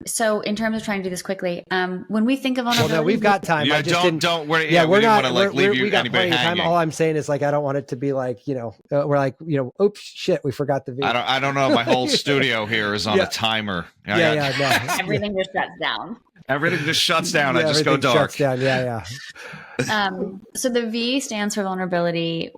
So in terms of trying to do this quickly, when we think of vulnerability, well, no, we've got time. Yeah, don't worry. Yeah, we're not. Want to like leave we got anybody plenty of time. hanging. All I'm saying is like I don't want it to be like, you know, we're like, you know, oops, shit, we forgot the V. I don't know. My whole studio here is on a timer. No. Everything just shuts down. Everything just shuts down. I just go dark. Shuts down. Yeah. So the V stands for vulnerability,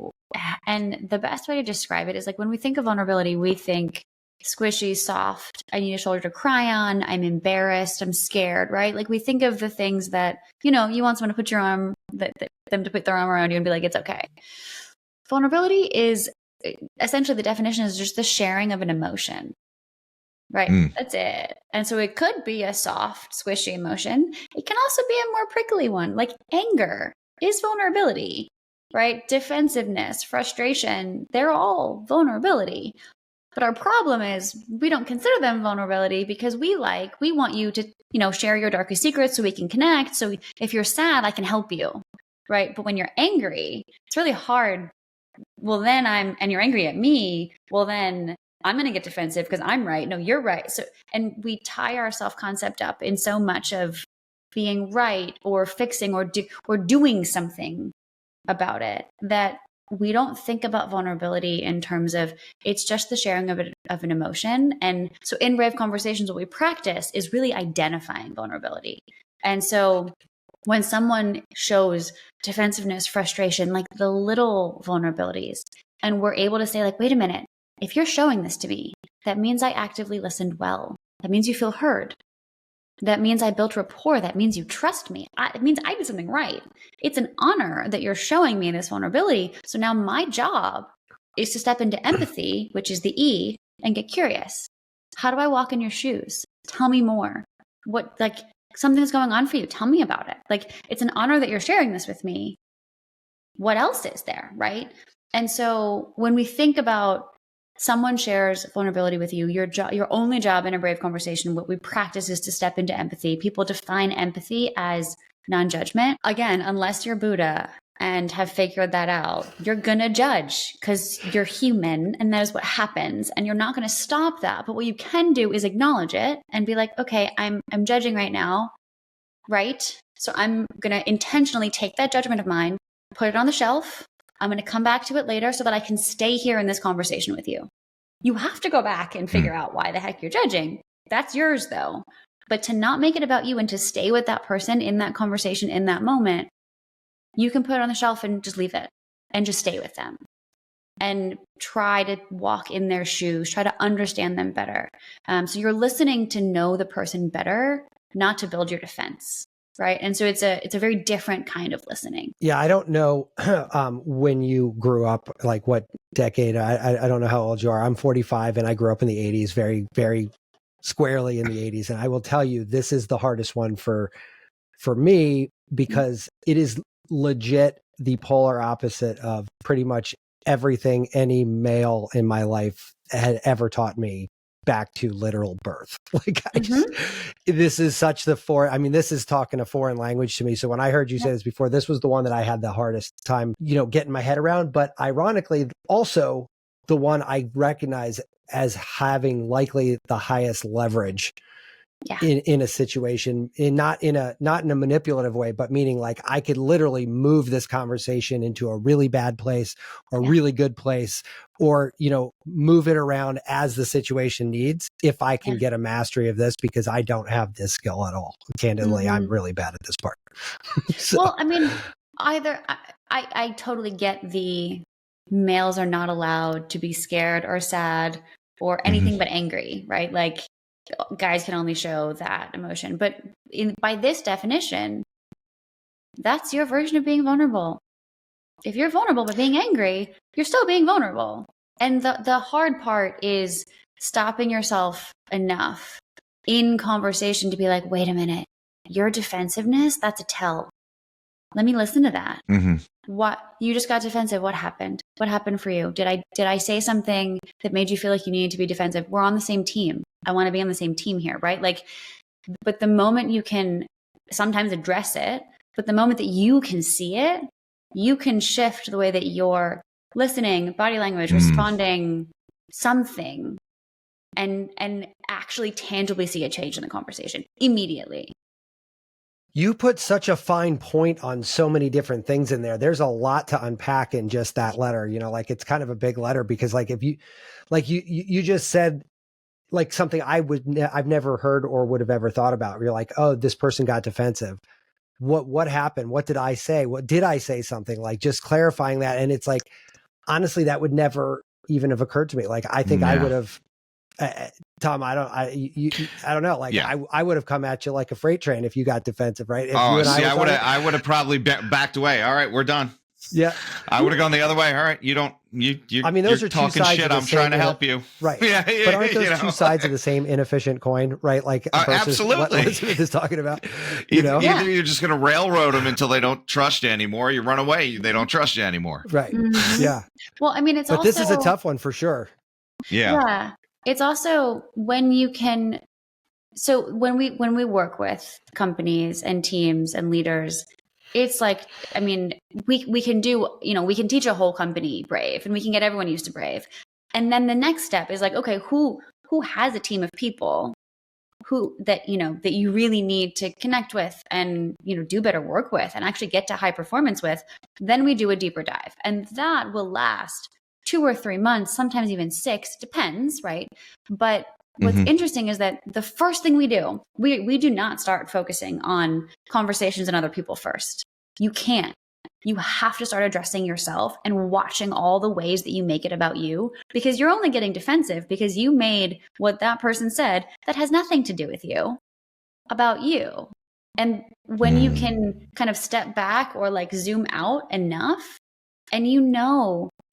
and the best way to describe it is like when we think of vulnerability, we think squishy, soft. I need a shoulder to cry on. I'm embarrassed. I'm scared, right? Like we think of the things that, you want someone to put your arm, them to put their arm around you and be like, it's okay. Vulnerability is essentially, the definition is just the sharing of an emotion, right? That's it. And so it could be a soft, squishy emotion. It can also be a more prickly one, like anger is vulnerability, right? Defensiveness, frustration, they're all vulnerability. But our problem is we don't consider them vulnerability because we want you to, share your darkest secrets so we can connect. So if you're sad, I can help you, right? But when you're angry, it's really hard. Well, then and you're angry at me. Well, then I'm going to get defensive because I'm right. No, you're right. So, and we tie our self-concept up in so much of being right or fixing or doing something about it that we don't think about vulnerability in terms of it's just the sharing of an emotion. And so in Brave Conversations, what we practice is really identifying vulnerability. And so when someone shows defensiveness, frustration, like the little vulnerabilities, and we're able to say like, wait a minute, if you're showing this to me, that means I actively listened well. That means you feel heard. That means I built rapport. That means you trust me. It means I did something right. It's an honor that you're showing me this vulnerability. So now my job is to step into empathy, which is the E, and get curious. How do I walk in your shoes? Tell me more. What, like, something's going on for you. Tell me about it. Like, it's an honor that you're sharing this with me. What else is there, right? And so when we think about someone shares vulnerability with you, your only job in a Brave Conversation, what we practice is to step into empathy. People define empathy as non-judgment. Again, unless you're Buddha and have figured that out, you're going to judge because you're human and that is what happens. And you're not going to stop that. But what you can do is acknowledge it and be like, okay, I'm judging right now, right? So I'm going to intentionally take that judgment of mine, put it on the shelf. I'm going to come back to it later so that I can stay here in this conversation with you. You have to go back and figure out why the heck you're judging. That's yours though. But to not make it about you and to stay with that person in that conversation in that moment, you can put it on the shelf and just leave it and just stay with them and try to walk in their shoes, try to understand them better. So you're listening to know the person better, not to build your defense. Right. And so it's a very different kind of listening. Yeah. I don't know when you grew up, like what decade. I don't know how old you are. I'm 45 and I grew up in the 80s, very, very squarely in the 80s. And I will tell you, this is the hardest one for me because it is legit the polar opposite of pretty much everything any male in my life had ever taught me back to literal birth. Like this is such this is talking a foreign language to me. So when I heard you say this before, this was the one that I had the hardest time, getting my head around. But ironically, also the one I recognize as having likely the highest leverage in a situation, not in a manipulative way, but meaning like I could literally move this conversation into a really bad place or really good place, or, move it around as the situation needs if I can get a mastery of this, because I don't have this skill at all. Candidly, I'm really bad at this part. So. Well, I mean, I totally get the males are not allowed to be scared or sad or anything but angry, right? Like, guys can only show that emotion. But by this definition, that's your version of being vulnerable. If you're vulnerable by being angry, you're still being vulnerable. And the hard part is stopping yourself enough in conversation to be like, wait a minute, your defensiveness, that's a tell. Let me listen to that. What, you just got defensive. What happened? What happened for you? Did I say something that made you feel like you needed to be defensive? We're on the same team. I want to be on the same team here, right? Like, but the moment you can sometimes address it, but the moment that you can see it, you can shift the way that you're listening, body language, responding, something, and actually tangibly see a change in the conversation immediately. You put such a fine point on so many different things in there. There's a lot to unpack in just that letter, like it's kind of a big letter, because like if you, like you just said, like something I've never heard or would have ever thought about. You're like, oh, this person got defensive. What happened? What did I say? What did I say something? Like just clarifying that. And it's like, honestly, that would never even have occurred to me. Like, I think I would have Tom, I don't know. Like, Yeah. I would have come at you like a freight train if you got defensive, right? If Oh, you and see, I would have probably backed away. All right, we're done. Yeah, I would have gone the other way. All right, you don't. I mean, those are talking two sides shit. Of the I'm trying to same help you. Right. Yeah, but aren't those two sides of the same inefficient coin, right? Like, versus absolutely. What Elizabeth is talking about. You know, either you're just going to railroad them until they don't trust you anymore. You run away, they don't trust you anymore. Right. Mm-hmm. Yeah. Well, I mean, but this is a tough one for sure. Yeah. It's also when you can. So when we work with companies and teams and leaders, it's like, I mean, we can do, we can teach a whole company Brave, and we can get everyone used to Brave. And then the next step is like, okay, who has a team of people that you really need to connect with and, do better work with and actually get to high performance with. Then we do a deeper dive, and that will last 2 or 3 months, sometimes even 6, depends, right? But what's interesting is that the first thing we do, we do not start focusing on conversations and other people first. You can't. You have to start addressing yourself and watching all the ways that you make it about you, because you're only getting defensive because you made what that person said that has nothing to do with you about you. And when you can kind of step back or like zoom out enough, and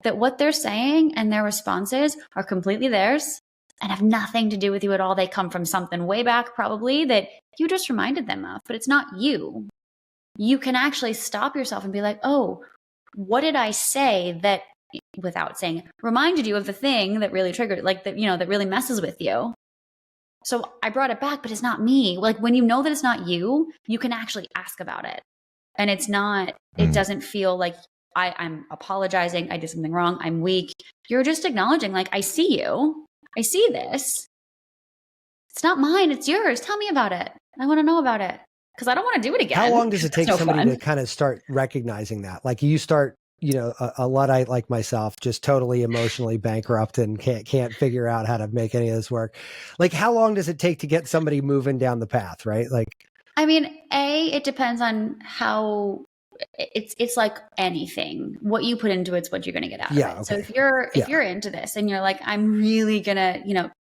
that what they're saying and their responses are completely theirs and have nothing to do with you at all. They come from something way back probably that you just reminded them of, but it's not you. You can actually stop yourself and be like, oh, what did I say that, without saying, reminded you of the thing that really triggered, like that, that really messes with you. So I brought it back, but it's not me. Like when you know that it's not you, you can actually ask about it. And it's not, it doesn't feel like I'm apologizing. I did something wrong. I'm weak. You're just acknowledging, like, I see you. I see this. It's not mine. It's yours. Tell me about it. I want to know about it because I don't want to do it again. How long does it take somebody to kind of start recognizing that? Like you start, a Luddite like myself, just totally emotionally bankrupt and can't figure out how to make any of this work. Like, how long does it take to get somebody moving down the path, right? Like, I mean, it depends on how. It's like anything. What you put into it's what you're going to get out of it. Okay. So if you're into this and you're like, I'm really gonna,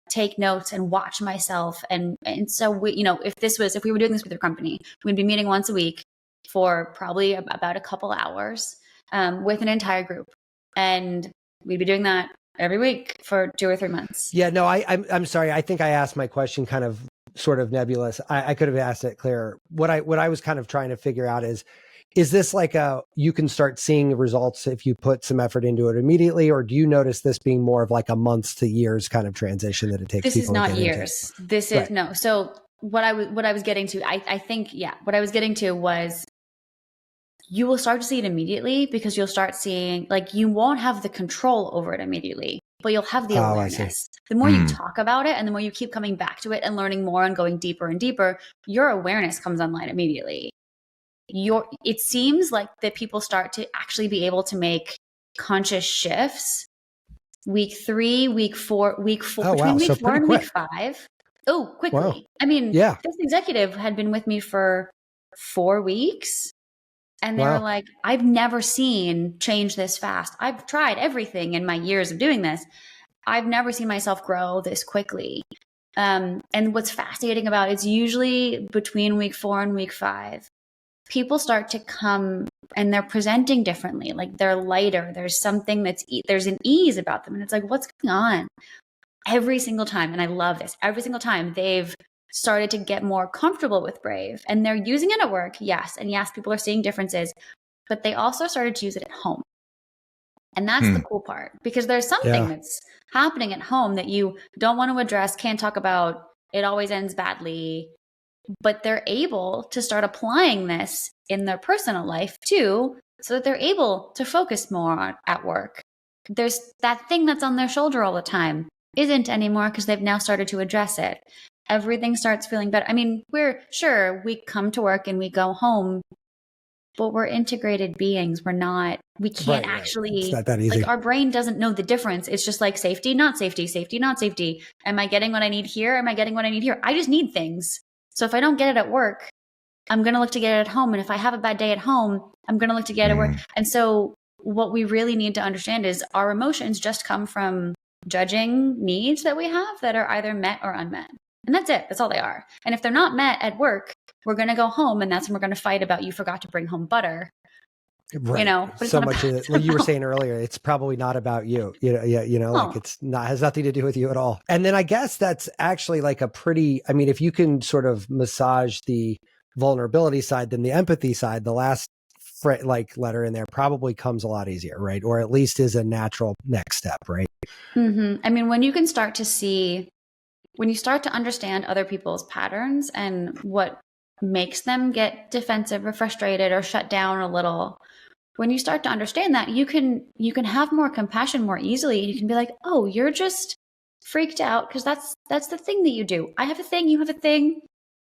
take notes and watch myself, and so we, if we were doing this with your company, we'd be meeting once a week for probably about a couple hours with an entire group, and we'd be doing that every week for 2 or 3 months. Yeah, no, I'm sorry. I think I asked my question kind of sort of nebulous. I could have asked it clearer. What I was kind of trying to figure out is this like you can start seeing results if you put some effort into it immediately, or do you notice this being more of like a months to years kind of transition that it takes? This is not years. Into? This is no. So what I was getting to, I think, what I was getting to was you will start to see it immediately because you'll start seeing, like, you won't have the control over it immediately, but you'll have the awareness. The more you talk about it and the more you keep coming back to it and learning more and going deeper and deeper, your awareness comes online immediately. It seems like that people start to actually be able to make conscious shifts week 3, week 4, between week 4 and week 5. Oh, quickly. Wow. I mean, this executive had been with me for 4 weeks and they were like, I've never seen change this fast. I've tried everything in my years of doing this. I've never seen myself grow this quickly. And what's fascinating about it's usually between week 4 and week 5. People start to come and they're presenting differently. Like they're lighter. There's something there's an ease about them. And it's like, what's going on? Every single time. And I love this. Every single time they've started to get more comfortable with Brave, and they're using it at work. Yes. And yes, people are seeing differences, but they also started to use it at home. And that's the cool part, because there's something that's happening at home that you don't want to address, can't talk about. It always ends badly. But they're able to start applying this in their personal life too, so that they're able to focus more at work. There's that thing that's on their shoulder all the time isn't anymore because they've now started to address it. Everything starts feeling better. I mean, we come to work and we go home, but we're integrated beings. We can't actually, it's not that easy. Like our brain doesn't know the difference. It's just like safety, not safety, safety, not safety. Am I getting what I need here? Am I getting what I need here? I just need things. So if I don't get it at work, I'm going to look to get it at home. And if I have a bad day at home, I'm going to look to get it at work. And so what we really need to understand is our emotions just come from judging needs that we have that are either met or unmet. And that's it. That's all they are. And if they're not met at work, we're going to go home and that's when we're going to fight about you forgot to bring home butter. Right. You know, but so much of it, like you were saying earlier, it's probably not about you. Like it's not, has nothing to do with you at all. And then I guess that's actually like a pretty, I mean, if you can sort of massage the vulnerability side, then the empathy side, the last letter in there probably comes a lot easier, right? Or at least is a natural next step, right? Mm-hmm. I mean, when you start to understand other people's patterns and what makes them get defensive or frustrated or shut down a little, when you start to understand that, you can have more compassion more easily. You can be like, oh, you're just freaked out because that's the thing that you do. I have a thing, you have a thing,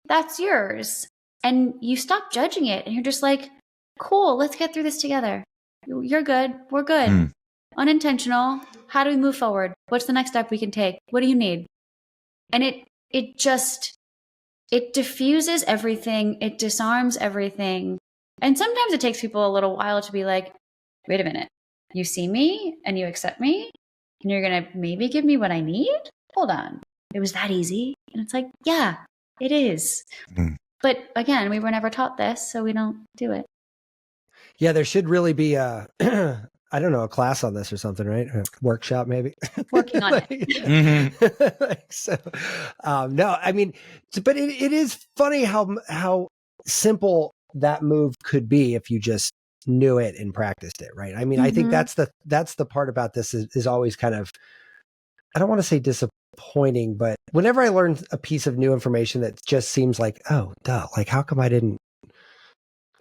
that's yours. And you stop judging it and you're just like, cool, let's get through this together. You're good, we're good. Unintentional. How do we move forward? What's the next step we can take? What do you need? And it diffuses everything. It disarms everything. And sometimes it takes people a little while to be like, wait a minute, you see me and you accept me and you're going to maybe give me what I need? Hold on. It was that easy. And it's like, yeah, it is. But again, we were never taught this, so we don't do it. Yeah, there should really be a, I don't know, a class on this or something, right? A workshop, maybe. Working on it. So, no, I mean, but it is funny how simple that move could be if you just knew it and practiced it, right? I mean, I think that's the part about this is always kind of, I don't want to say disappointing, but whenever I learn a piece of new information that just seems like, oh, duh, like how come I didn't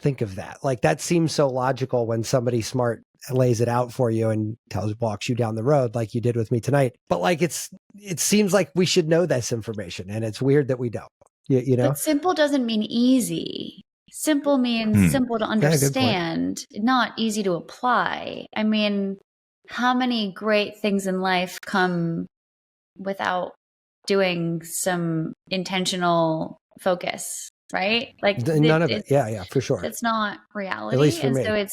think of that? Like that seems so logical when somebody smart lays it out for you and walks you down the road like you did with me tonight. But like it seems like we should know this information, and it's weird that we don't. You know, but simple doesn't mean easy. Simple means simple to understand, not easy to apply. I mean, how many great things in life come without doing some intentional focus, right? Like none of it. Yeah, for sure. It's not reality. At least for me. So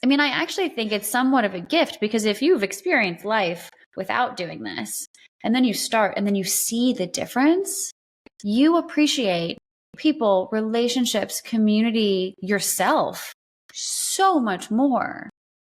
I actually think it's somewhat of a gift, because if you've experienced life without doing this, and then you start and then you see the difference, you appreciate people, relationships, community, yourself so much more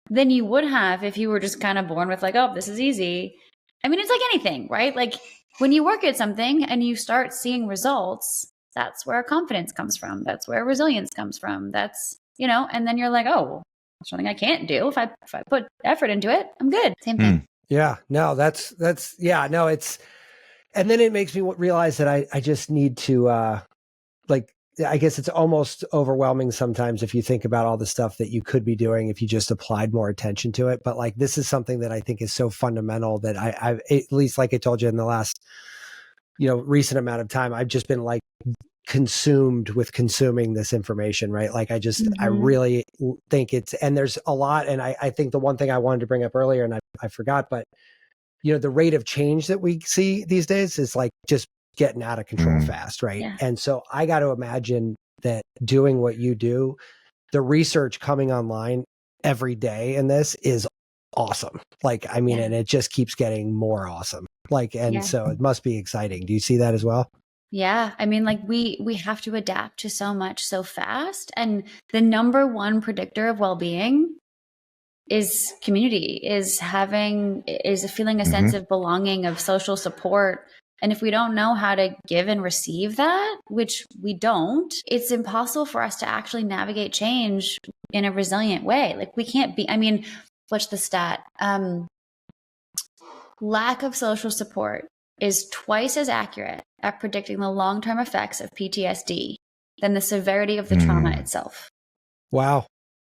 than you would have if you were just kind of born with like, oh, this is easy. I mean, it's like anything, right? Like when you work at something and you start seeing results, that's where confidence comes from. That's where resilience comes from. That's, and then you're like, oh, there's something I can't do. If I put effort into it, I'm good. Same thing. Yeah, no, that's it's, and then it makes me realize that I just need to, I guess it's almost overwhelming sometimes if you think about all the stuff that you could be doing if you just applied more attention to it. But like, this is something that I think is so fundamental that I've, at least like I told you in the last, recent amount of time, I've just been like consumed with consuming this information, right? Like I really think and there's a lot. And I think the one thing I wanted to bring up earlier, and I forgot, but the rate of change that we see these days is like just getting out of control fast, right? Yeah. And so I got to imagine that doing what you do, the research coming online every day in this is awesome. Like, I mean, and it just keeps getting more awesome. Like, and so it must be exciting. Do you see that as well? Yeah. I mean, like we have to adapt to so much so fast. And the number one predictor of well-being is community, is feeling a sense of belonging, of social support. And if we don't know how to give and receive that, which we don't, it's impossible for us to actually navigate change in a resilient way. Like we can't be, what's the stat? Lack of social support is twice as accurate at predicting the long-term effects of PTSD than the severity of the trauma itself. Wow.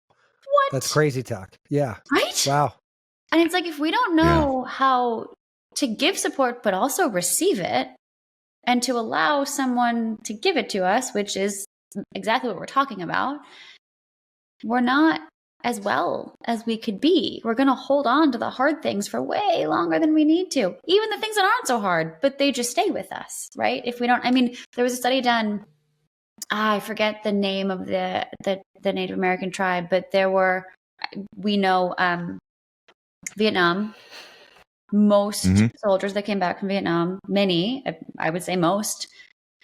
What? That's crazy talk. Yeah. Right? Wow. And it's like, if we don't know how to give support, but also receive it, and to allow someone to give it to us, which is exactly what we're talking about, we're not as well as we could be. We're going to hold on to the hard things for way longer than we need to. Even the things that aren't so hard, but they just stay with us, right? If we don't, there was a study done, I forget the name of the Native American tribe, but we know Vietnam, most soldiers that came back from Vietnam, many, I would say most,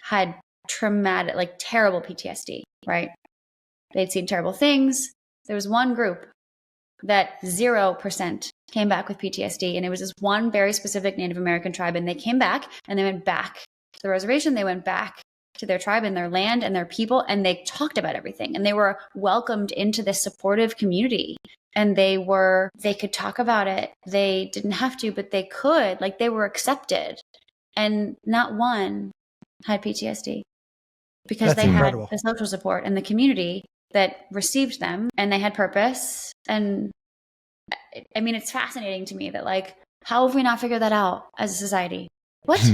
had traumatic, like terrible PTSD, right? They'd seen terrible things. There was one group that 0% came back with PTSD. And it was this one very specific Native American tribe. And they came back and they went back to the reservation. They went back to their tribe and their land and their people. And they talked about everything. And they were welcomed into this supportive community. And they could talk about it. They didn't have to, but they could. Like, they were accepted. And not one had PTSD because they had the social support and the community that received them, and they had purpose. And I mean, it's fascinating to me that, like, how have we not figured that out as a society? What?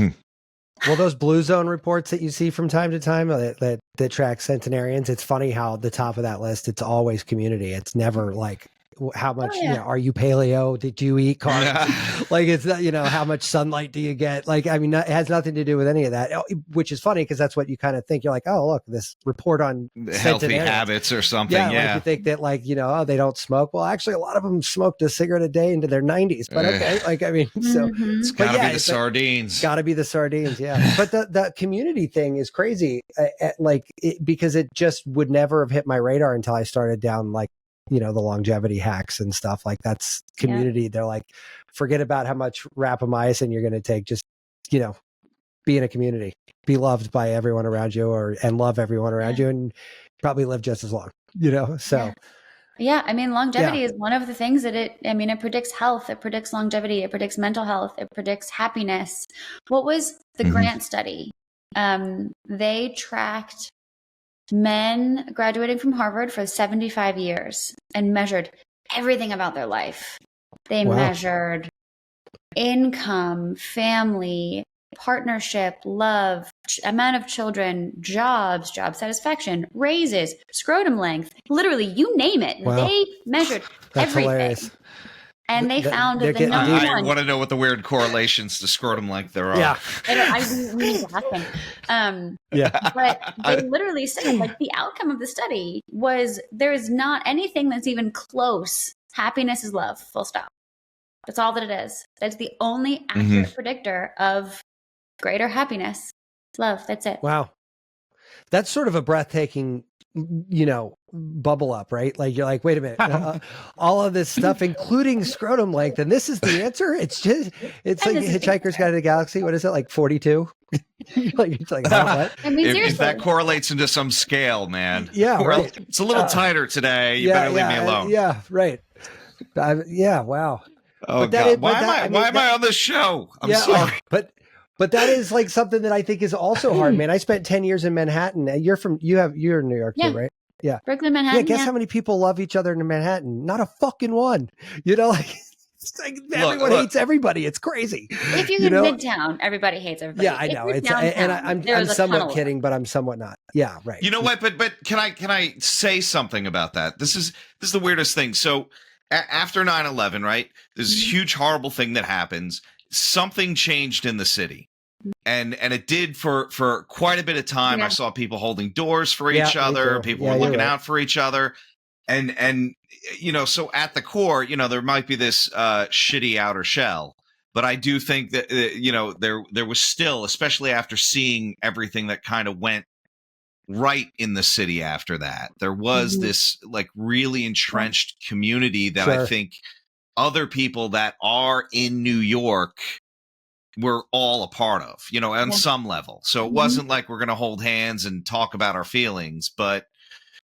Well, those blue zone reports that you see from time to time that track centenarians, it's funny how the top of that list, it's always community. It's never like, how much, are you paleo? Did you eat carbs? Yeah. Like, it's not, how much sunlight do you get? Like, I mean, it has nothing to do with any of that, which is funny because that's what you kind of think. You're like, oh, look, this report on healthy habits or something. Yeah. Like you think that, like, oh, they don't smoke. Well, actually, a lot of them smoked a cigarette a day into their 90s. But okay, like, I mean, so it's got to be the sardines. Got to be the sardines, yeah. But the community thing is crazy, because it just would never have hit my radar until I started down, like, the longevity hacks and stuff. Like, that's community. Yeah. They're like, forget about how much rapamycin you're going to take. Just, be in a community, be loved by everyone around you, and love everyone around you, and probably live just as long, so. Yeah. I mean, longevity is one of the things that it predicts health. It predicts longevity. It predicts mental health. It predicts happiness. What was the Grant study? They tracked men graduating from Harvard for 75 years and measured everything about their life. They measured income, family, partnership, love, amount of children, jobs, job satisfaction, raises, scrotum length, literally, you name it. Wow. They measured everything. Hilarious. And they found that the number one. I want to know what the weird correlations to scrotum length there are. Yeah. We need to ask them. But they literally said, like, the outcome of the study was there is not anything that's even close. Happiness is love, full stop. That's all that it is. That's the only accurate predictor of greater happiness. Love. That's it. Wow. That's sort of a breathtaking, bubble up, right? Like, you're like, wait a minute, all of this stuff, including scrotum length, and this is the answer. It's like Hitchhiker's Guide to the Galaxy. What is it, like 42? It's like, what? I mean, if that correlates into some scale, man. Yeah, right. It's a little tighter today. You better leave me alone. Yeah, right. Wow. Oh, God. Why am I on this show? I'm sorry. But that is like something that I think is also hard, man. I spent 10 years in Manhattan. You're in New York too, right? Yeah. Brooklyn, Manhattan. Yeah. Guess how many people love each other in Manhattan? Not a fucking one. It's like everyone hates everybody. It's crazy. If you hit Midtown, everybody hates everybody. Yeah, I know. I'm somewhat kidding, but I'm somewhat not. Yeah, right. You know what? But can I say something about that? This is the weirdest thing. So after 9/11, right? There's this huge, horrible thing that happens. Something changed in the city. And it did for quite a bit of time. I saw people holding doors for each other. People were looking out for each other. And so at the core, there might be this shitty outer shell. But I do think that, there was still, especially after seeing everything that kind of went right in the city after that, there was this like really entrenched community that I think other people that are in New York we're all a part of, on some level. So it wasn't like we're going to hold hands and talk about our feelings, but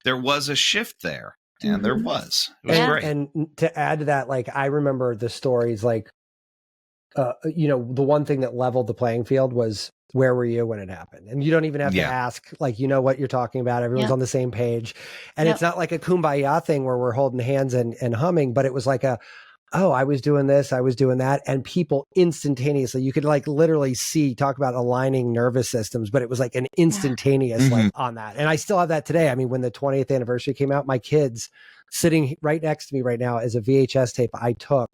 there was a shift there, and there was. It was great. And to add to that, like, I remember the stories, like, the one thing that leveled the playing field was, where were you when it happened? And you don't even have to ask, like, what you're talking about. Everyone's on the same page. And it's not like a kumbaya thing where we're holding hands and humming, but it was like I was doing this, I was doing that. And people instantaneously, you could like literally talk about aligning nervous systems, but it was like an instantaneous like on that. And I still have that today. I mean, when the 20th anniversary came out, my kids sitting right next to me right now is a VHS tape I took,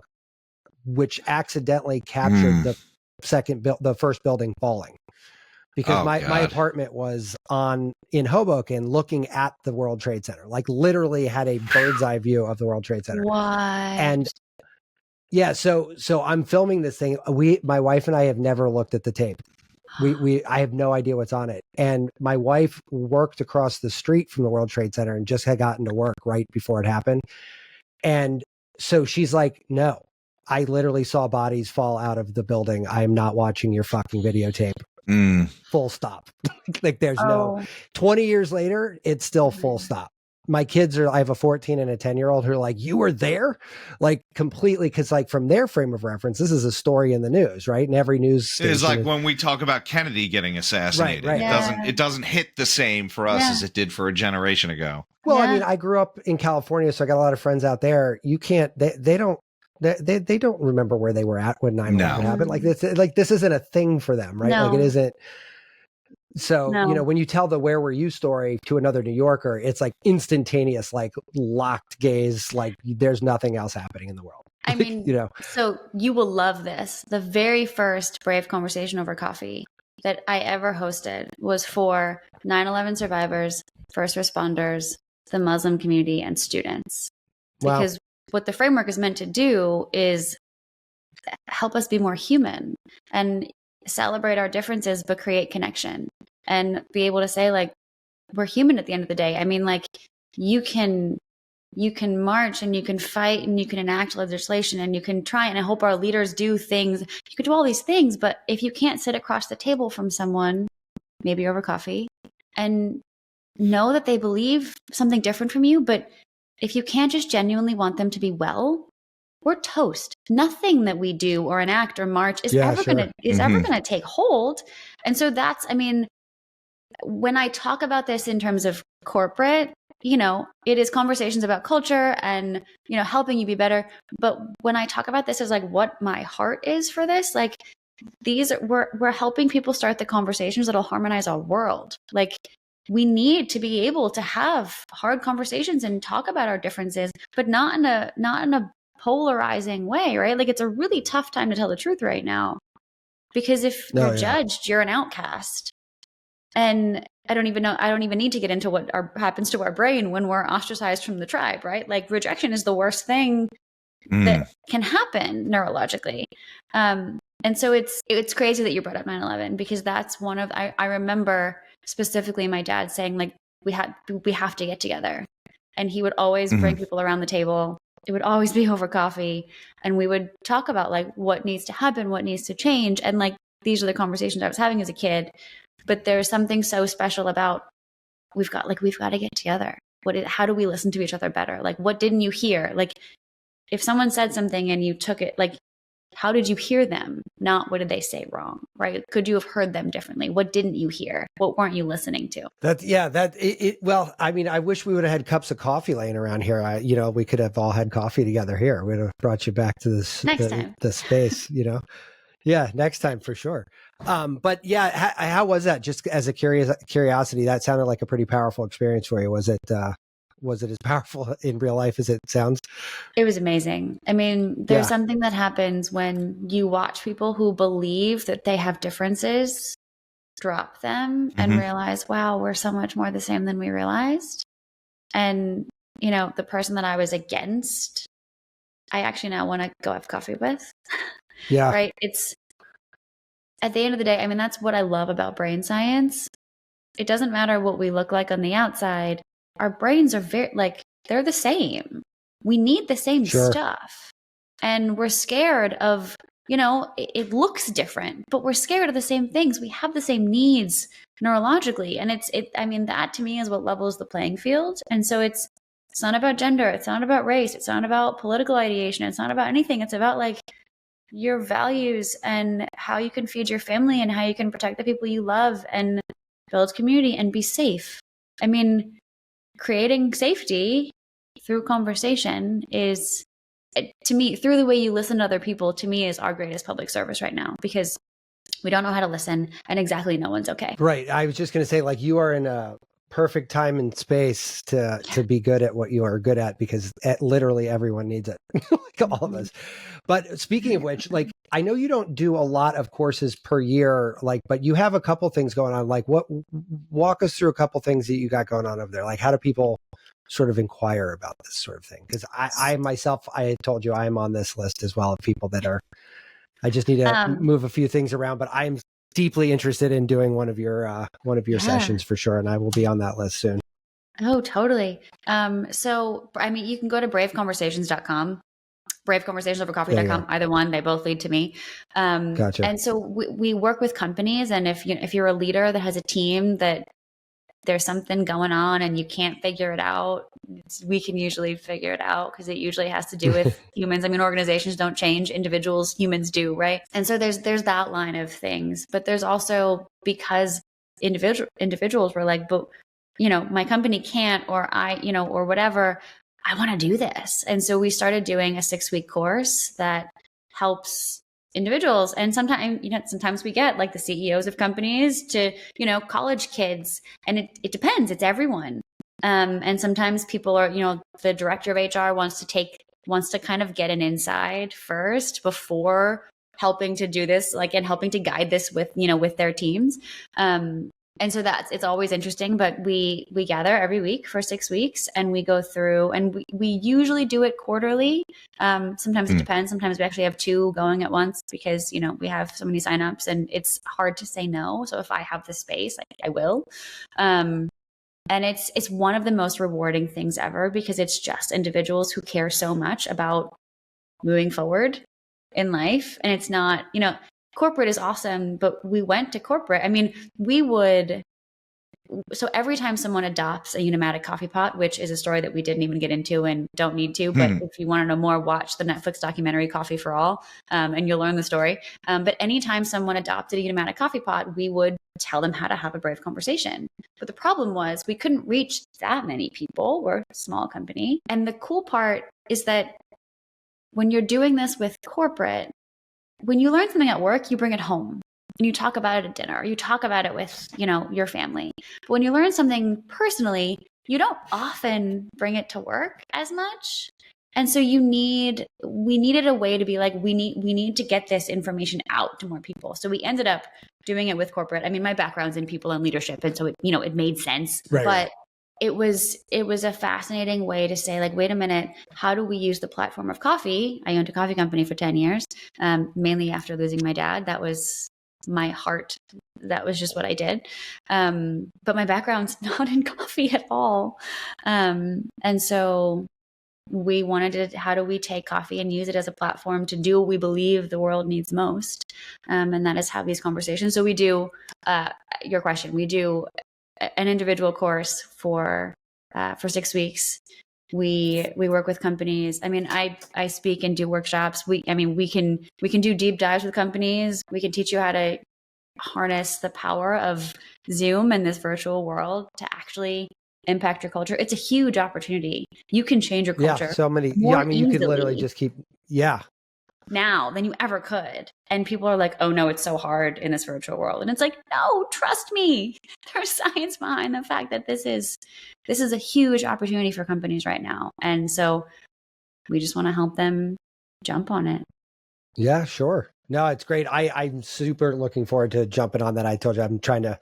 which accidentally captured the first building falling. Because my apartment was in Hoboken looking at the World Trade Center, like literally had a bird's eye view of the World Trade Center. What? And Yeah, so I'm filming this thing. My wife and I have never looked at the tape. I have no idea what's on it. And my wife worked across the street from the World Trade Center and just had gotten to work right before it happened. And so she's like, "No, I literally saw bodies fall out of the building. I am not watching your fucking videotape." Full stop. Like there's no 20 years later, it's still full stop. My kids I have a 14 and a 10-year-old who are like, "You were there?" Like completely, because like from their frame of reference, this is a story in the news, right? And every news station is like when we talk about Kennedy getting assassinated. Right. It doesn't hit the same for us as it did for a generation ago. Well, I mean, I grew up in California, so I got a lot of friends out there. You can't, they don't remember where they were at when 9/11 happened. Like this isn't a thing for them, right? Like it isn't. So, when you tell the "where were you" story to another New Yorker, it's like instantaneous, like locked gaze, like there's nothing else happening in the world. I mean, so you will love this. The very first Brave Conversation over coffee that I ever hosted was for 9/11 survivors, first responders, the Muslim community, and students. Wow. Because what the framework is meant to do is help us be more human and celebrate our differences, but create connection and be able to say, like, we're human at the end of the day. I mean, like, you can march and you can fight and you can enact legislation and you can try, and I hope our leaders do things. You could do all these things, but if you can't sit across the table from someone, maybe over coffee, and know that they believe something different from you, but if you can't just genuinely want them to be well, we're toast. Nothing that we do or enact or march is ever going to take hold. And so that's, I mean, when I talk about this in terms of corporate, it is conversations about culture and, helping you be better. But when I talk about this as like what my heart is for this, like we're helping people start the conversations that'll harmonize our world. Like we need to be able to have hard conversations and talk about our differences, but not in a polarizing way, right? Like it's a really tough time to tell the truth right now, because if you're judged, you're an outcast. And I don't even need to get into what happens to our brain when we're ostracized from the tribe, right? Like rejection is the worst thing that can happen neurologically. And so it's crazy that you brought up 9/11, because that's one of, I remember specifically my dad saying, like, we have to get together. And he would always bring people around the table. It would always be over coffee. And we would talk about like what needs to happen, what needs to change. And like, these are the conversations I was having as a kid. But there's something so special about we've got to get together. How do we listen to each other better? Like, what didn't you hear? Like, if someone said something and you took it, like, how did you hear them? Not what did they say wrong, right? Could you have heard them differently? What didn't you hear? What weren't you listening to? Well, I mean, I wish we would have had cups of coffee laying around here. We could have all had coffee together here. We'd have brought you back to this next time. The space, Yeah, next time for sure. But yeah, how was that? Just as a curiosity, that sounded like a pretty powerful experience for you. Was it as powerful in real life as it sounds? It was amazing. I mean, there's something that happens when you watch people who believe that they have differences drop them and realize, wow, we're so much more the same than we realized. And, the person that I was against, I actually now want to go have coffee with. Yeah. Right. It's at the end of the day, I mean, that's what I love about brain science. It doesn't matter what we look like on the outside. Our brains are they're the same. We need the same stuff. And we're scared of, it looks different, but we're scared of the same things. We have the same needs neurologically. And that to me is what levels the playing field. And so it's not about gender. It's not about race. It's not about political ideation. It's not about anything. It's about like your values and how you can feed your family and how you can protect the people you love and build community and be safe. I mean, creating safety through conversation is, to me, through the way you listen to other people, to me is our greatest public service right now, because we don't know how to listen and exactly no one's okay. Right. I was just going to say, like, you are in a perfect time and space to be good at what you are good at, because literally everyone needs it, like all of us. But speaking of which, like, I know you don't do a lot of courses per year, like, but you have a couple things going on. Like, walk us through a couple things that you got going on over there. Like, how do people sort of inquire about this sort of thing? Because I myself, I told you I am on this list as well of people that are, I just need to move a few things around, but I'm deeply interested in doing one of your sessions for sure. And I will be on that list soon. Oh, totally. So, I mean, you can go to braveconversations.com, braveconversationsovercoffee.com, either one, they both lead to me. Gotcha. And so we work with companies, and if you're a leader that has a team that there's something going on and you can't figure it out, we can usually figure it out, because it usually has to do with humans. I mean, organizations don't change, individuals, humans do, right? And so there's that line of things. But there's also, because individuals were like, but my company can't, or or whatever, I want to do this. And so we started doing a 6-week course that helps individuals. And sometimes we get like the CEOs of companies to, college kids, and it depends. It's everyone. And sometimes people are, the director of HR wants to kind of get an inside first before helping to do this, and helping to guide this with their teams. And so it's always interesting, but we gather every week for 6 weeks, and we go through, and we usually do it quarterly. Sometimes it depends. Sometimes we actually have 2 going at once, because, we have so many signups and it's hard to say no. So if I have the space, I will. And it's one of the most rewarding things ever, because it's just individuals who care so much about moving forward in life. And it's not, corporate is awesome, but we went to corporate. I mean, so every time someone adopts a Unimatic coffee pot, which is a story that we didn't even get into and don't need to, but if you want to know more, watch the Netflix documentary Coffee for All, and you'll learn the story. But anytime someone adopted a Unimatic coffee pot, we would tell them how to have a brave conversation. But the problem was we couldn't reach that many people. We're a small company. And the cool part is that when you're doing this with corporate, when you learn something at work, you bring it home and you talk about it at dinner, or you talk about it with, your family. But when you learn something personally, you don't often bring it to work as much. And so we needed a way to be like, we need to get this information out to more people. So we ended up doing it with corporate. I mean, my background's in people and leadership, and so it made sense. Right. But it was a fascinating way to say, like, wait a minute, how do we use the platform of coffee? I owned a coffee company for 10 years, mainly after losing my dad. That was my heart. That was just what I did. But my background's not in coffee at all. And so we wanted to, how do we take coffee and use it as a platform to do what we believe the world needs most? And that is have these conversations. So we do, your question, we do an individual course for 6 weeks. We work with companies. I mean, I speak and do workshops. We can do deep dives with companies. We can teach you how to harness the power of Zoom and this virtual world to actually impact your culture. It's a huge opportunity. You can change your culture. Yeah, so many. Yeah, I mean, you could literally just keep. Yeah. Now than you ever could. And people are like, oh no, it's so hard in this virtual world. And it's like, no, trust me. There's science behind the fact that this is a huge opportunity for companies right now. And so we just want to help them jump on it. Yeah, sure. No, it's great. I'm super looking forward to jumping on that. I told you I'm trying to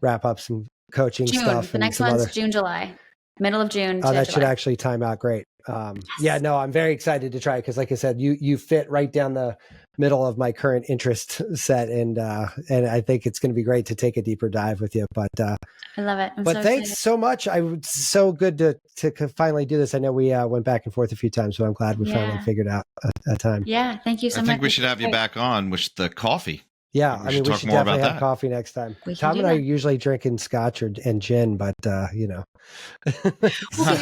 wrap up some coaching stuff. The next one's June, July. Middle of June. Oh, that should actually time out great. Yes. Yeah, no, I'm very excited to try it, because like I said, you fit right down the middle of my current interest set, and I think it's going to be great to take a deeper dive with you. But I love it. But thanks so much. So good to finally do this. I know we went back and forth a few times, but I'm glad we finally figured out a time. Yeah, thank you so much. I think we should have you back on with the coffee. Yeah, I mean, we should definitely have coffee next time. Tom and I are usually drinking scotch and gin, but Well,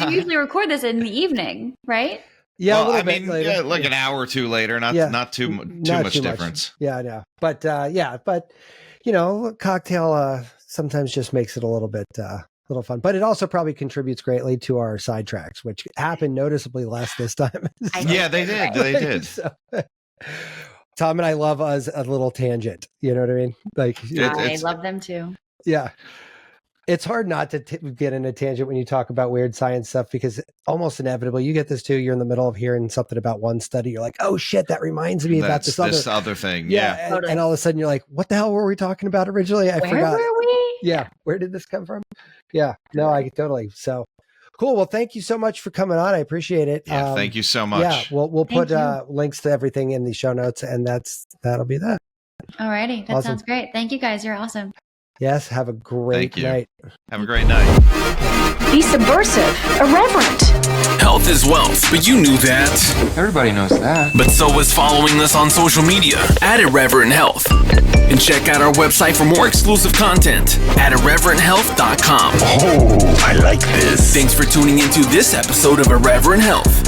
you usually record this in the evening, right? Yeah, well, I mean, like an hour or two later, not too much difference. Yeah, I know. But cocktail sometimes just makes it a little bit little fun. But it also probably contributes greatly to our sidetracks, which happened noticeably less this time. Yeah, they did. They did. So, Tom and I love us a little tangent. You know what I mean? Like, I love them too. Yeah. It's hard not to get in a tangent when you talk about weird science stuff, because almost inevitably you get this too. You're in the middle of hearing something about one study. You're like, oh shit, that reminds me about this other thing. Yeah. Totally. And all of a sudden you're like, what the hell were we talking about originally? I forgot. Where were we? Yeah. Where did this come from? Yeah. No, I totally. So, Cool. Well, thank you so much for coming on. I appreciate it. Yeah, thank you so much. Yeah, we'll put links to everything in the show notes, and that'll be that. Alrighty, that sounds great. Thank you guys. You're awesome. Yes, have a great night. Have a great night. Be subversive, irreverent. Health is wealth, but you knew that. Everybody knows that. But so is following us on social media at Irreverent Health. And check out our website for more exclusive content at irreverenthealth.com. Oh, I like this. Thanks for tuning into this episode of Irreverent Health.